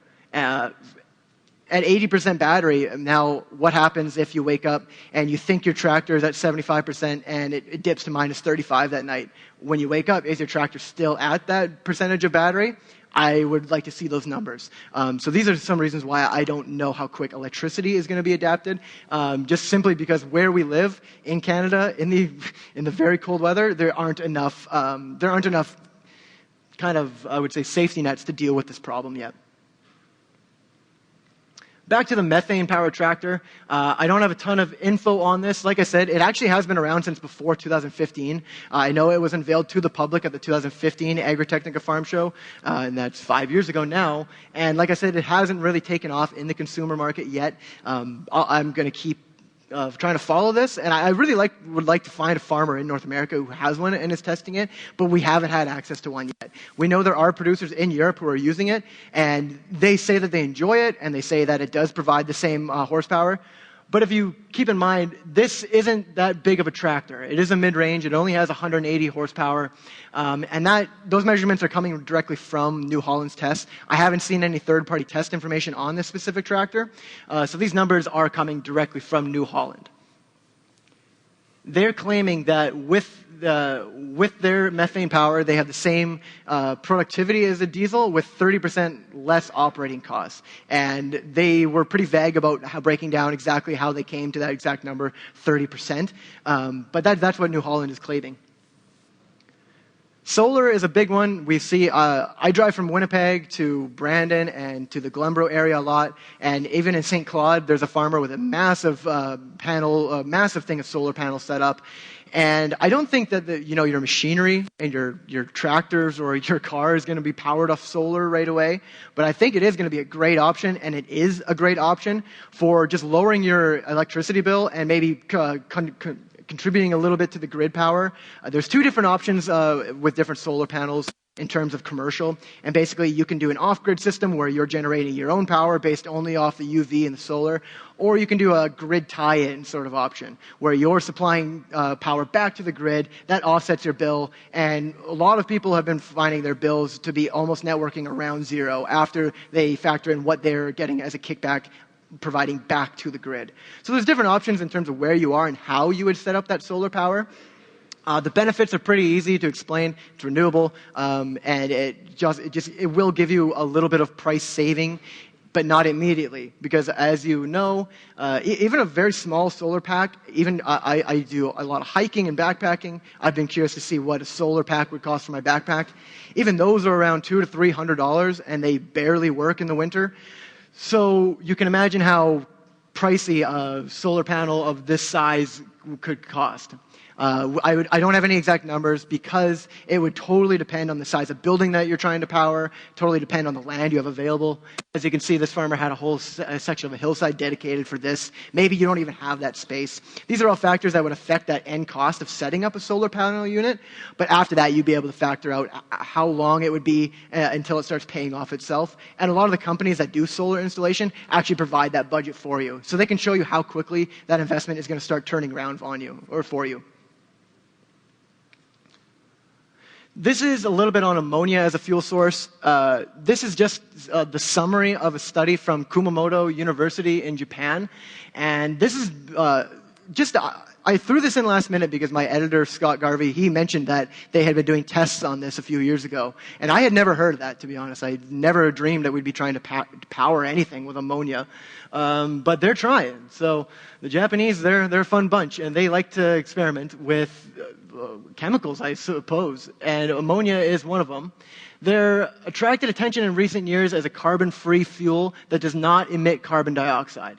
And at 80% battery, now what happens if you wake up and you think your tractor is at 75% and it dips to minus 35 that night? When you wake up, is your tractor still at that percentage of battery? I would like to see those numbers. So these are some reasons why I don't know how quick electricity is going to be adapted. Just simply because where we live in Canada, in the very cold weather, there aren't enough kind of, I would say, safety nets to deal with this problem yet. Back to the methane-powered tractor. I don't have a ton of info on this. Like I said, it actually has been around since before 2015. I know it was unveiled to the public at the 2015 Agritechnica Farm Show, and that's 5 years ago now. And like I said, it hasn't really taken off in the consumer market yet. I'm going to keep trying to follow this, and I really would like to find a farmer in North America who has one and is testing it, but we haven't had access to one yet. We know there are producers in Europe who are using it, and they say that they enjoy it, and they say that it does provide the same horsepower. But if you keep in mind, this isn't that big of a tractor. It is a mid-range. It only has 180 horsepower. And those measurements are coming directly from New Holland's tests. I haven't seen any third-party test information on this specific tractor. So these numbers are coming directly from New Holland. They're claiming that with their methane power, they have the same productivity as a diesel with 30% less operating costs. And they were pretty vague about breaking down exactly how they came to that exact number, 30%. But that's what New Holland is claiming. Solar is a big one. We see, I drive from Winnipeg to Brandon and to the Glenboro area a lot. And even in St. Claude, there's a farmer with a massive massive thing of solar panels set up. And I don't think that your machinery and your tractors or your car is going to be powered off solar right away. But I think it is going to be a great option, and it is a great option for just lowering your electricity bill and maybe contributing a little bit to the grid power. There's two different options with different solar panels in terms of commercial. And basically, you can do an off-grid system where you're generating your own power based only off the UV and the solar, or you can do a grid tie-in sort of option where you're supplying power back to the grid. That offsets your bill, and a lot of people have been finding their bills to be almost networking around zero after they factor in what they're getting as a kickback providing back to the grid. So there's different options in terms of where you are and how you would set up that solar power. The benefits are pretty easy to explain. It's renewable, and it will give you a little bit of price saving, but not immediately, because as you know, even a very small solar pack, even I do a lot of hiking and backpacking. I've been curious to see what a solar pack would cost for my backpack. Even those are around $200 to $300, and they barely work in the winter. So you can imagine how pricey a solar panel of this size could cost. I don't have any exact numbers because it would totally depend on the size of building that you're trying to power, totally depend on the land you have available. As you can see, this farmer had a whole section of a hillside dedicated for this. Maybe you don't even have that space. These are all factors that would affect that end cost of setting up a solar panel unit, but after that, you'd be able to factor out how long it would be until it starts paying off itself. And a lot of the companies that do solar installation actually provide that budget for you, so they can show you how quickly that investment is going to start turning around on you or for you. This is a little bit on ammonia as a fuel source. This is just the summary of a study from Kumamoto University in Japan. And this is I threw this in last minute because my editor, Scott Garvey, he mentioned that they had been doing tests on this a few years ago. And I had never heard of that, to be honest. I never dreamed that we'd be trying to power anything with ammonia. But they're trying. So the Japanese, they're a fun bunch, and they like to experiment with chemicals, I suppose, and ammonia is one of them. They're attracted attention in recent years as a carbon-free fuel that does not emit carbon dioxide.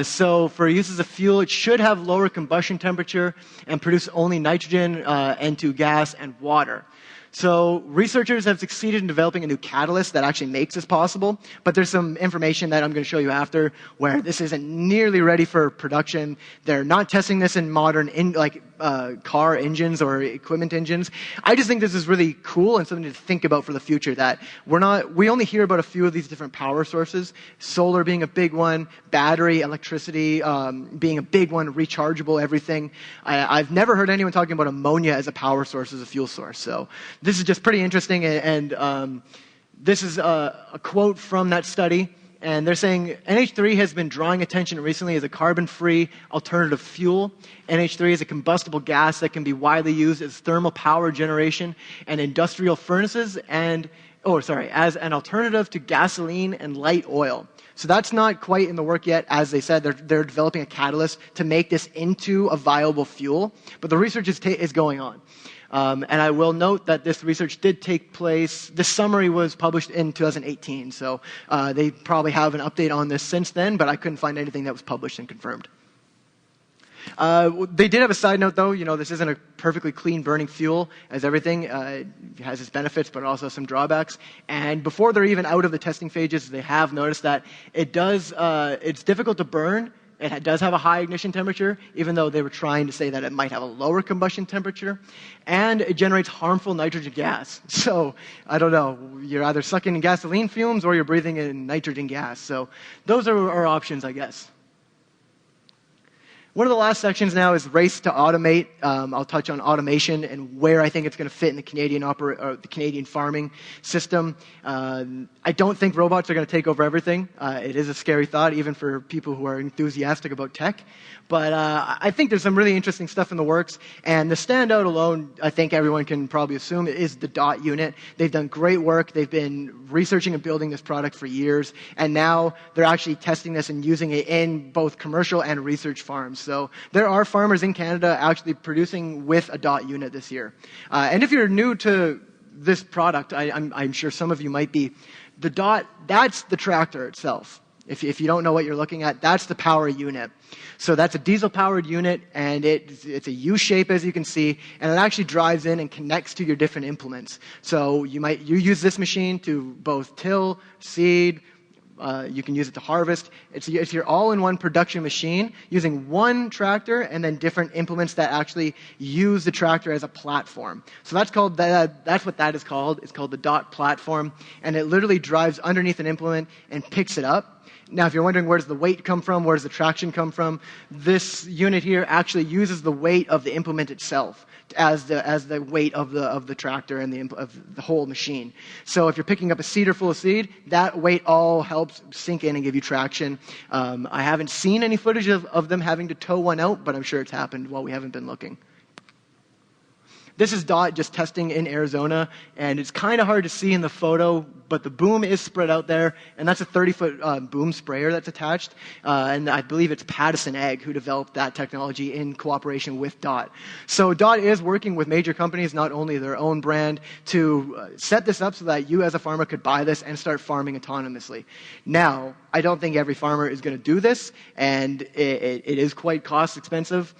So for use as a fuel, it should have lower combustion temperature and produce only nitrogen, N2 gas, and water. So researchers have succeeded in developing a new catalyst that actually makes this possible, but there's some information that I'm going to show you after where this isn't nearly ready for production. They're not testing this in modern car engines or equipment engines. I just think this is really cool and something to think about for the future, that we only hear about a few of these different power sources, solar being a big one, battery, electricity being a big one, rechargeable everything. I've never heard anyone talking about ammonia as a power source, as a fuel source. So this is just pretty interesting, and this is a quote from that study. and they're saying NH3 has been drawing attention recently as a carbon-free alternative fuel. NH3 is a combustible gas that can be widely used as thermal power generation and industrial furnaces as an alternative to gasoline and light oil. So that's not quite in the work yet. As they said, they're developing a catalyst to make this into a viable fuel, but the research is going on. And I will note that this research did take place, this summary was published in 2018, so they probably have an update on this since then, but I couldn't find anything that was published and confirmed. They did have a side note, though. This isn't a perfectly clean burning fuel, as everything. It has its benefits, but also some drawbacks. And before they're even out of the testing phases, they have noticed that it's difficult to burn. It does have a high ignition temperature, even though they were trying to say that it might have a lower combustion temperature. And it generates harmful nitrogen gas. So, I don't know. You're either sucking in gasoline fumes or you're breathing in nitrogen gas. So, those are our options, I guess. One of the last sections now is race to automate. I'll touch on automation and where I think it's going to fit in the Canadian farming system. I don't think robots are going to take over everything. It is a scary thought, even for people who are enthusiastic about tech. But I think there's some really interesting stuff in the works. And the standout alone, I think everyone can probably assume, is the DOT unit. They've done great work. They've been researching and building this product for years. And now they're actually testing this and using it in both commercial and research farms. So there are farmers in Canada actually producing with a DOT unit this year. And if you're new to this product, I'm sure some of you might be, the DOT, that's the tractor itself. If you don't know what you're looking at, that's the power unit. So that's a diesel-powered unit, and it's a U-shape, as you can see, and it actually drives in and connects to your different implements. So you use this machine to both till, seed, you can use it to harvest. It's your all-in-one production machine using one tractor and then different implements that actually use the tractor as a platform. So that's what that is called. It's called the DOT platform, and it literally drives underneath an implement and picks it up. Now, if you're wondering where does the weight come from, where does the traction come from, this unit here actually uses the weight of the implement itself as the weight of the tractor and of the whole machine. So if you're picking up a seeder full of seed, that weight all helps sink in and give you traction. I haven't seen any footage of them having to tow one out, but I'm sure it's happened while we haven't been looking. This is DOT just testing in Arizona, and it's kind of hard to see in the photo, but the boom is spread out there, and that's a 30-foot boom sprayer that's attached, and I believe it's Pattison Ag who developed that technology in cooperation with DOT. So DOT is working with major companies, not only their own brand, to set this up so that you as a farmer could buy this and start farming autonomously. Now, I don't think every farmer is going to do this, and it is quite cost expensive.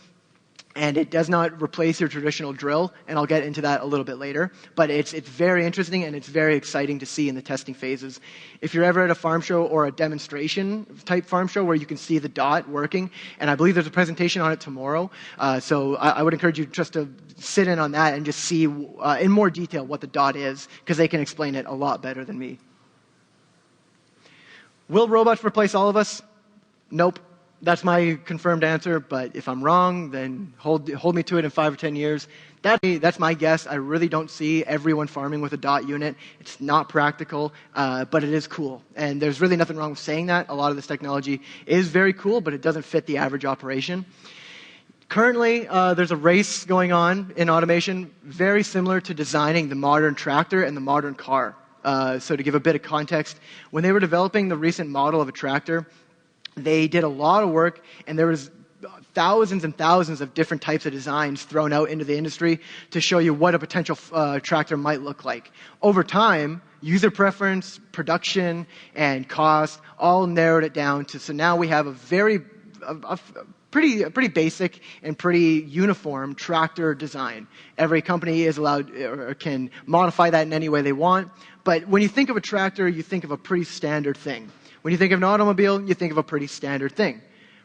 And it does not replace your traditional drill, and I'll get into that a little bit later. But it's very interesting, and it's very exciting to see in the testing phases. If you're ever at a farm show or a demonstration-type farm show where you can see the DOT working, and I believe there's a presentation on it tomorrow, so I would encourage you just to sit in on that and just see in more detail what the DOT is, because they can explain it a lot better than me. Will robots replace all of us? Nope. That's my confirmed answer, but if I'm wrong, then hold me to it in 5 or 10 years. That's my guess. I really don't see everyone farming with a DOT unit. It's not practical, but it is cool. And there's really nothing wrong with saying that. A lot of this technology is very cool, but it doesn't fit the average operation. Currently, there's a race going on in automation very similar to designing the modern tractor and the modern car. So to give a bit of context, when they were developing the recent model of a tractor, they did a lot of work, and there was thousands and thousands of different types of designs thrown out into the industry to show you what a potential tractor might look like. Over time, user preference, production, and cost all narrowed it down to, so now we have a pretty basic and pretty uniform tractor design. Every company is allowed or can modify that in any way they want, but when you think of a tractor, you think of a pretty standard thing. When you think of an automobile, you think of a pretty standard thing.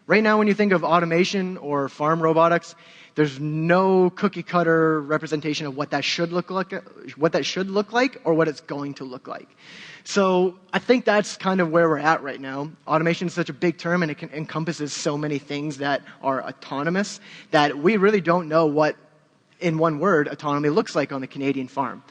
Right now, when you think of automation or farm robotics, there's no cookie-cutter representation of what that should look like, or what it's going to look like. So I think that's kind of where we're at right now. Automation is such a big term, and it encompasses so many things that are autonomous that we really don't know what, in one word, autonomy looks like on the Canadian farm.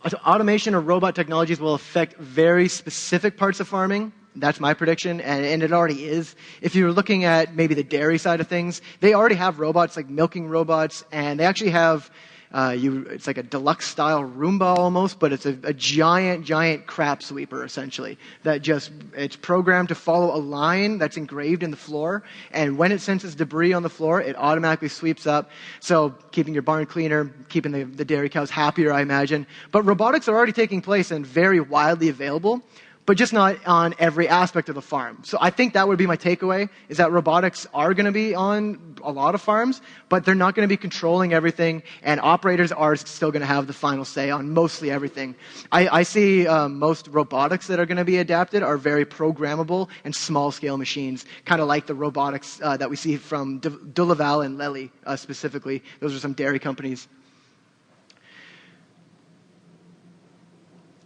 Automation or robot technologies will affect very specific parts of farming. That's my prediction, and it already is. If you're looking at maybe the dairy side of things, they already have robots like milking robots, and they actually have it's like a deluxe style Roomba almost, but it's a giant crap sweeper essentially it's programmed to follow a line that's engraved in the floor, and when it senses debris on the floor, it automatically sweeps up. So keeping your barn cleaner, keeping the dairy cows happier, I imagine. But robotics are already taking place and very widely available, but just not on every aspect of the farm. So I think that would be my takeaway, is that robotics are going to be on a lot of farms, but they're not going to be controlling everything, and operators are still going to have the final say on mostly everything. I see most robotics that are going to be adapted are very programmable and small-scale machines, kind of like the robotics that we see from de Laval and Lely specifically. Those are some dairy companies.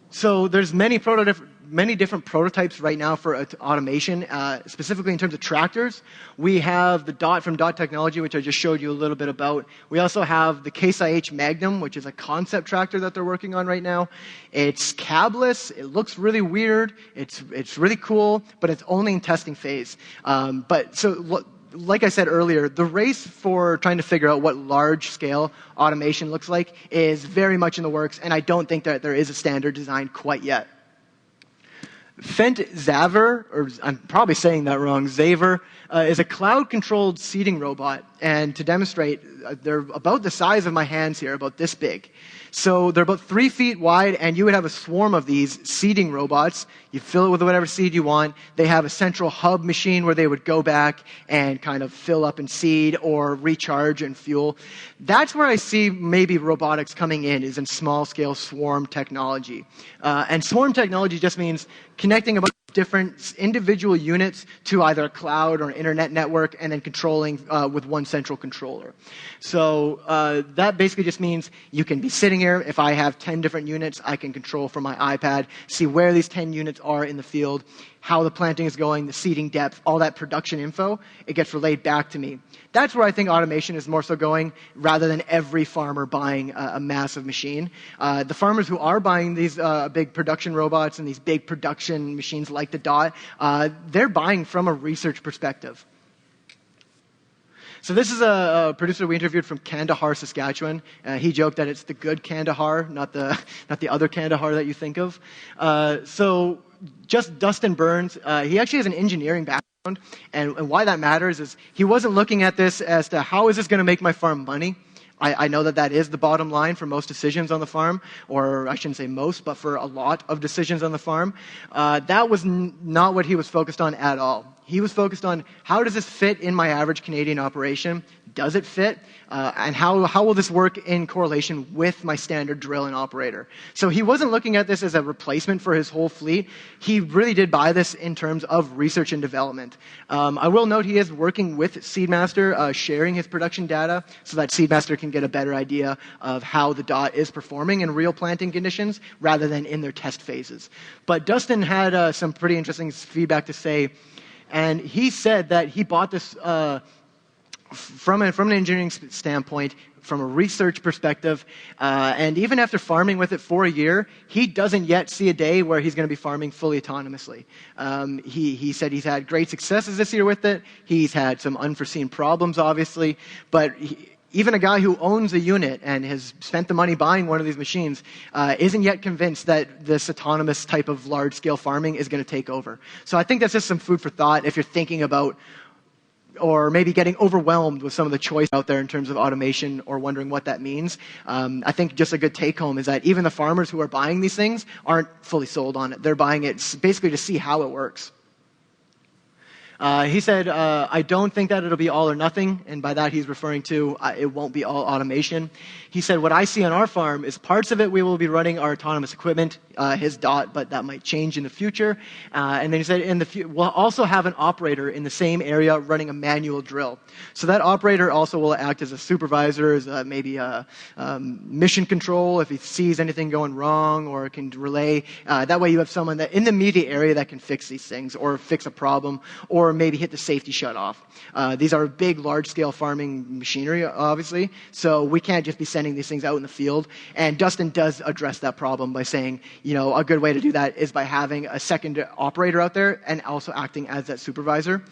So there's many different prototypes right now for automation, specifically in terms of tractors. We have the DOT from DOT Technology, which I just showed you a little bit about. We also have the Case IH Magnum, which is a concept tractor that they're working on right now. It's cabless. It looks really weird. It's really cool, but it's only in testing phase. Like I said earlier, the race for trying to figure out what large-scale automation looks like is very much in the works, and I don't think that there is a standard design quite yet. Fendt Xaver, or I'm probably saying that wrong, Xaver, is a cloud-controlled seeding robot. And to demonstrate, they're about the size of my hands here, about this big. So they're about 3 feet wide, and you would have a swarm of these seeding robots. You fill it with whatever seed you want. They have a central hub machine where they would go back and kind of fill up and seed or recharge and fuel. That's where I see maybe robotics coming in, is in small-scale swarm technology. And swarm technology just means connecting a bunch of different individual units to either a cloud or an internet network and then controlling with one central controller. So that basically just means you can be sitting here. If I have 10 different units, I can control from my iPad, see where these 10 units are in the field, how the planting is going, the seeding depth, all that production info, it gets relayed back to me. That's where I think automation is more so going, rather than every farmer buying a massive machine. The farmers who are buying these big production robots and these big production machines like the DOT, they're buying from a research perspective. So this is a producer we interviewed from Kandahar, Saskatchewan. He joked that it's the good Kandahar, not the other Kandahar that you think of. So just Dustin Burns, he actually has an engineering background, and why that matters is he wasn't looking at this as to how is this going to make my farm money. I know that is the bottom line for most decisions on the farm, or I shouldn't say most, but for a lot of decisions on the farm. That was not what he was focused on at all. He was focused on, how does this fit in my average Canadian operation? Does it fit? And how will this work in correlation with my standard drill and operator? So he wasn't looking at this as a replacement for his whole fleet. He really did buy this in terms of research and development. I will note he is working with Seedmaster, sharing his production data so that Seedmaster can get a better idea of how the DOT is performing in real planting conditions rather than in their test phases. But Dustin had some pretty interesting feedback to say, and he said that he bought this from an engineering standpoint, from a research perspective, and even after farming with it for a year, he doesn't yet see a day where he's going to be farming fully autonomously. He said he's had great successes this year with it. He's had some unforeseen problems, obviously, but even a guy who owns a unit and has spent the money buying one of these machines isn't yet convinced that this autonomous type of large-scale farming is going to take over. So I think that's just some food for thought if you're thinking about or maybe getting overwhelmed with some of the choice out there in terms of automation or wondering what that means. I think just a good take-home is that even the farmers who are buying these things aren't fully sold on it. They're buying it basically to see how it works. He said, I don't think that it'll be all or nothing, and by that he's referring to it won't be all automation. He said, what I see on our farm is parts of it we will be running our autonomous equipment, his DOT, but that might change in the future. And then he said, we'll also have an operator in the same area running a manual drill. So that operator also will act as a supervisor, as maybe a mission control if he sees anything going wrong, or can relay. That way you have someone that in the immediate area that can fix these things or fix a problem, or or maybe hit the safety shutoff. These are big, large-scale farming machinery, obviously, so we can't just be sending these things out in the field. And Dustin does address that problem by saying, a good way to do that is by having a second operator out there and also acting as that supervisor.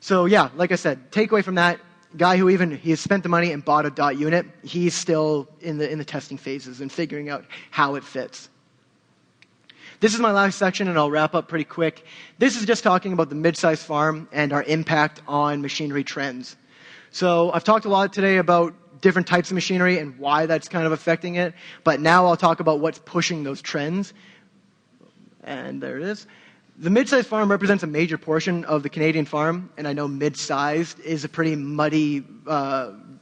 So yeah, like I said, takeaway from that, guy who he has spent the money and bought a dot unit, he's still in the testing phases and figuring out how it fits. This is my last section, and I'll wrap up pretty quick. This is just talking about the mid-sized farm and our impact on machinery trends. So I've talked a lot today about different types of machinery and why that's kind of affecting it, but now I'll talk about what's pushing those trends. And there it is. The mid-sized farm represents a major portion of the Canadian farm, and I know mid-sized is a pretty muddy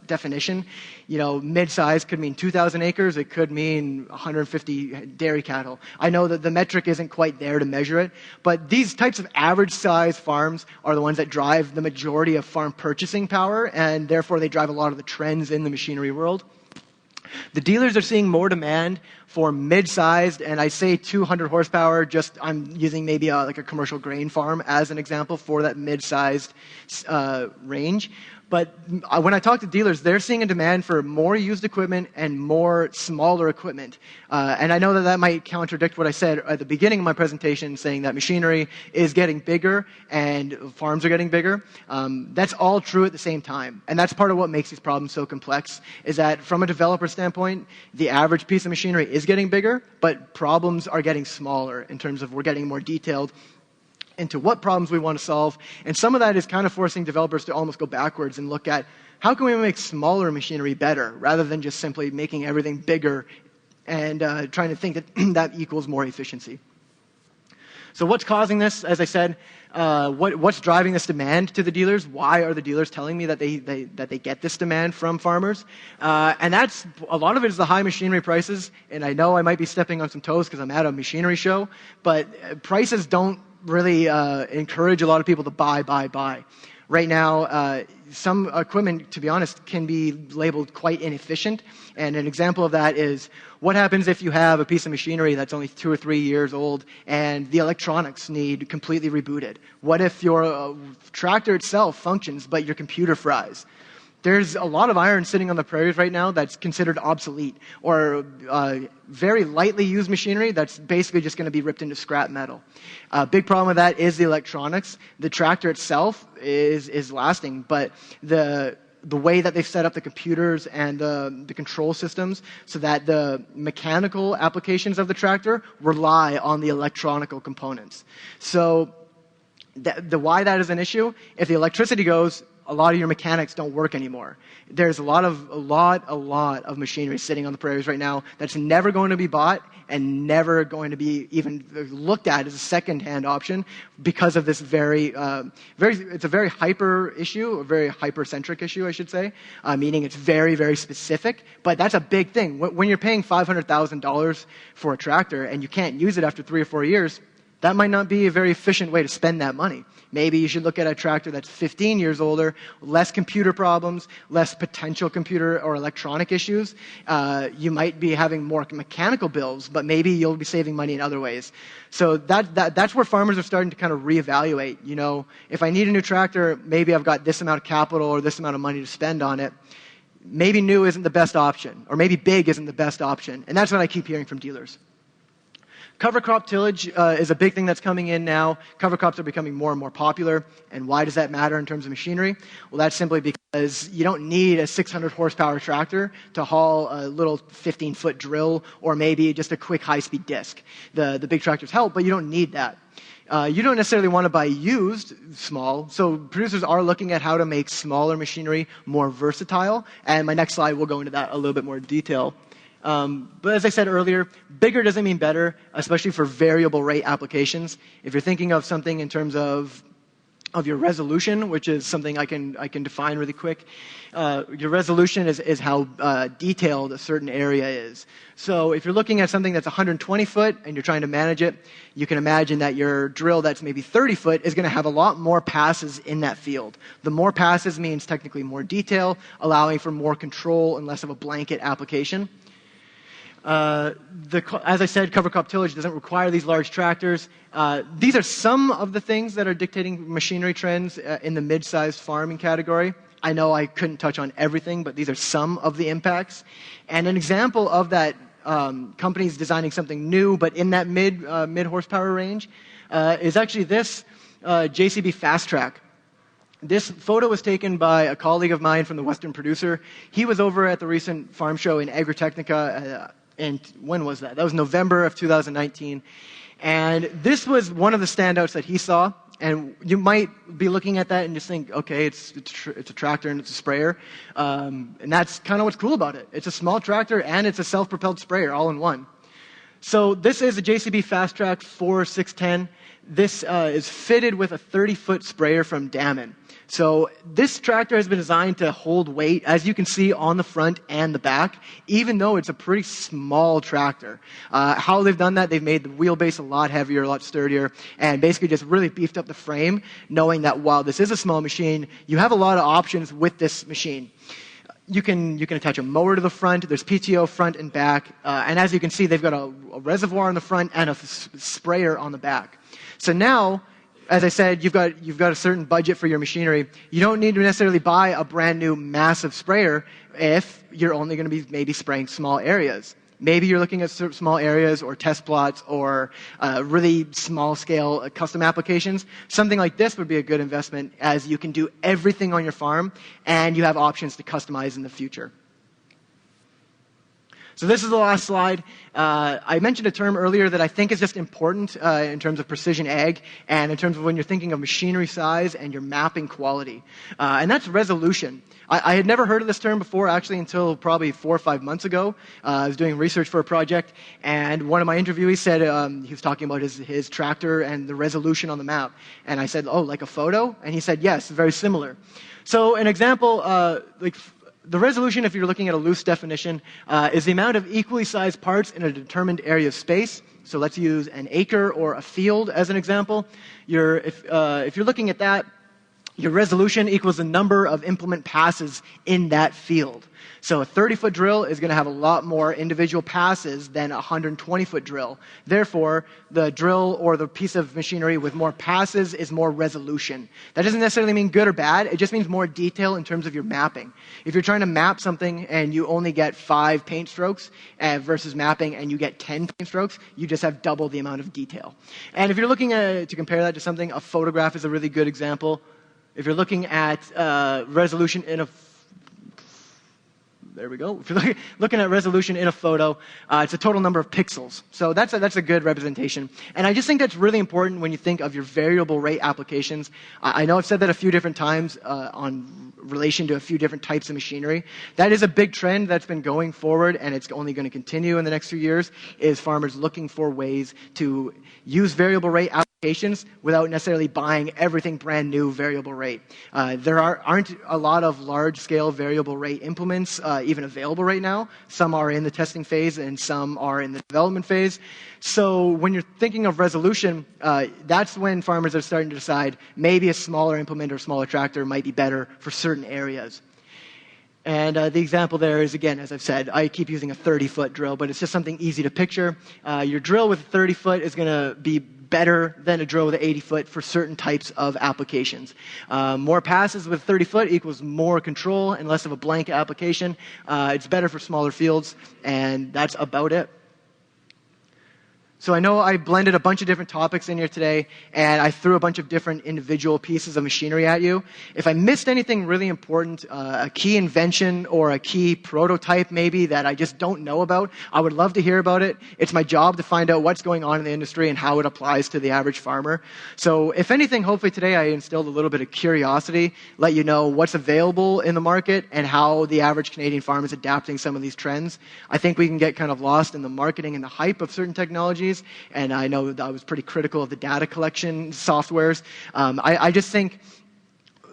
definition. Mid-sized could mean 2,000 acres. It could mean 150 dairy cattle. I know that the metric isn't quite there to measure it, but these types of average-sized farms are the ones that drive the majority of farm purchasing power, and therefore they drive a lot of the trends in the machinery world. The dealers are seeing more demand for mid-sized, and I say 200 horsepower, I'm using maybe like a commercial grain farm as an example for that mid-sized range. But when I talk to dealers, they're seeing a demand for more used equipment and more smaller equipment. And I know that might contradict what I said at the beginning of my presentation, saying that machinery is getting bigger and farms are getting bigger. That's all true at the same time. And that's part of what makes these problems so complex, is that from a developer standpoint, the average piece of machinery is getting bigger, but problems are getting smaller in terms of we're getting more detailed into what problems we want to solve. And some of that is kind of forcing developers to almost go backwards and look at how can we make smaller machinery better rather than just simply making everything bigger and trying to think that that equals more efficiency. So what's causing this? As I said, what's driving this demand to the dealers? Why are the dealers telling me that they get this demand from farmers? And that's a lot of it is the high machinery prices. And I know I might be stepping on some toes because I'm at a machinery show, but prices don't really encourage a lot of people to buy. Right now, some equipment, to be honest, can be labeled quite inefficient. And an example of that is what happens if you have a piece of machinery that's only 2 or 3 years old and the electronics need completely rebooted? What if your tractor itself functions but your computer fries? There's a lot of iron sitting on the prairies right now that's considered obsolete, or very lightly used machinery that's basically just going to be ripped into scrap metal. A big problem with that is the electronics. The tractor itself is lasting, but the way that they've set up the computers and the control systems so that the mechanical applications of the tractor rely on the electronical components. So the why that is an issue, if the electricity goes, a lot of your mechanics don't work anymore. There's a lot of machinery sitting on the prairies right now that's never going to be bought and never going to be even looked at as a second-hand option because of this it's a very hyper issue, a very hyper-centric issue, I should say, meaning it's very, very specific. But that's a big thing. When you're paying $500,000 for a tractor and you can't use it after 3 or 4 years, that might not be a very efficient way to spend that money. Maybe you should look at a tractor that's 15 years older, less computer problems, less potential computer or electronic issues. You might be having more mechanical bills, but maybe you'll be saving money in other ways. So that's where farmers are starting to kind of reevaluate. If I need a new tractor, maybe I've got this amount of capital or this amount of money to spend on it. Maybe new isn't the best option, or maybe big isn't the best option. And that's what I keep hearing from dealers. Cover crop tillage is a big thing that's coming in now. Cover crops are becoming more and more popular. And why does that matter in terms of machinery? Well, that's simply because you don't need a 600 horsepower tractor to haul a little 15-foot drill or maybe just a quick high-speed disc. The big tractors help, but you don't need that. You don't necessarily want to buy used small, so producers are looking at how to make smaller machinery more versatile. And my next slide will go into that a little bit more detail. But as I said earlier, bigger doesn't mean better, especially for variable rate applications. If you're thinking of something in terms of your resolution, which is something I can define really quick, your resolution is how detailed a certain area is. So if you're looking at something that's 120 foot and you're trying to manage it, you can imagine that your drill that's maybe 30 foot is going to have a lot more passes in that field. The more passes means technically more detail, allowing for more control and less of a blanket application. As I said, cover crop tillage doesn't require these large tractors. These are some of the things that are dictating machinery trends in the mid-sized farming category. I know I couldn't touch on everything, but these are some of the impacts. And an example of that, companies designing something new, but in that mid horsepower range, is actually this JCB Fast Track. This photo was taken by a colleague of mine from the Western Producer. He was over at the recent farm show in Agritechnica, and when was that? That was November of 2019. And this was one of the standouts that he saw. And you might be looking at that and just think, okay, it's a tractor and it's a sprayer. And that's kind of what's cool about it. It's a small tractor and it's a self-propelled sprayer all in one. So this is a JCB Fast Track 4610. This is fitted with a 30-foot sprayer from Daman. So this tractor has been designed to hold weight, as you can see, on the front and the back, even though it's a pretty small tractor. How they've done that, they've made the wheelbase a lot heavier, a lot sturdier, and basically just really beefed up the frame, knowing that while this is a small machine, you have a lot of options with this machine. You can attach a mower to the front. There's PTO front and back. And as you can see, they've got a reservoir on the front and a sprayer on the back. So now, as I said, you've got a certain budget for your machinery. You don't need to necessarily buy a brand new massive sprayer if you're only going to be maybe spraying small areas. Maybe you're looking at small areas or test plots or really small-scale custom applications. Something like this would be a good investment, as you can do everything on your farm and you have options to customize in the future. So this is the last slide. I mentioned a term earlier that I think is just important in terms of precision ag and in terms of when you're thinking of machinery size and your mapping quality. And that's resolution. I had never heard of this term before, actually, until probably 4 or 5 months ago. I was doing research for a project, and one of my interviewees said he was talking about his tractor and the resolution on the map. And I said, oh, like a photo? And he said, yes, very similar. So an example, the resolution, if you're looking at a loose definition, is the amount of equally sized parts in a determined area of space. So let's use an acre or a field as an example. If you're looking at that, your resolution equals the number of implement passes in that field. So a 30-foot drill is going to have a lot more individual passes than a 120-foot drill. Therefore, the drill or the piece of machinery with more passes is more resolution. That doesn't necessarily mean good or bad. It just means more detail in terms of your mapping. If you're trying to map something and you only get 5 paint strokes versus mapping and you get 10 paint strokes, you just have double the amount of detail. And if you're looking to compare that to something, a photograph is a really good example. If you're looking at resolution in a there we go. If you're looking at resolution in a photo, it's a total number of pixels. So that's a good representation. And I just think that's really important when you think of your variable rate applications. I know I've said that a few different times on relation to a few different types of machinery. That is a big trend that's been going forward, and it's only going to continue in the next few years, is farmers looking for ways to use variable rate applications without necessarily buying everything brand new variable rate. There aren't a lot of large-scale variable rate implements even available right now. Some are in the testing phase and some are in the development phase. So when you're thinking of resolution, that's when farmers are starting to decide maybe a smaller implement or smaller tractor might be better for certain areas. And the example there is, again, as I've said, I keep using a 30-foot drill, but it's just something easy to picture. Your drill with a 30-foot is going to be better than a drill with an 80-foot for certain types of applications. More passes with 30-foot equals more control and less of a blank application. It's better for smaller fields, and that's about it. So I know I blended a bunch of different topics in here today, and I threw a bunch of different individual pieces of machinery at you. If I missed anything really important, a key invention or a key prototype maybe that I just don't know about, I would love to hear about it. It's my job to find out what's going on in the industry and how it applies to the average farmer. So if anything, hopefully today I instilled a little bit of curiosity, let you know what's available in the market and how the average Canadian farmer is adapting some of these trends. I think we can get kind of lost in the marketing and the hype of certain technologies. And I know that I was pretty critical of the data collection softwares. I just think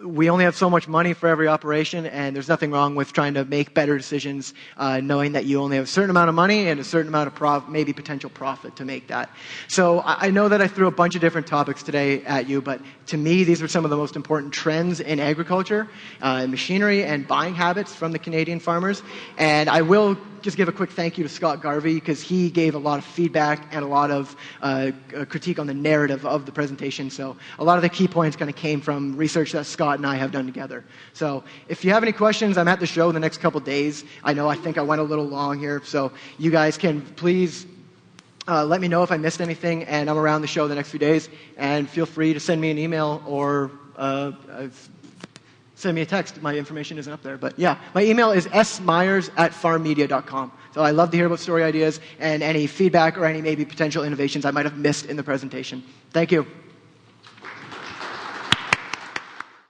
we only have so much money for every operation, and there's nothing wrong with trying to make better decisions, knowing that you only have a certain amount of money and a certain amount of maybe potential profit to make that. So I know that I threw a bunch of different topics today at you, but to me, these are some of the most important trends in agriculture, machinery, and buying habits from the Canadian farmers. And I will just give a quick thank you to Scott Garvey, because he gave a lot of feedback and a lot of critique on the narrative of the presentation. So a lot of the key points kind of came from research that Scott and I have done together. So if you have any questions, I'm at the show the next couple days. I think I went a little long here, so you guys can please let me know if I missed anything, and I'm around the show the next few days. And feel free to send me an email or send me a text. My information isn't up there. But yeah, my email is smyers@farmmedia.com. So I love to hear about story ideas and any feedback or any maybe potential innovations I might have missed in the presentation. Thank you.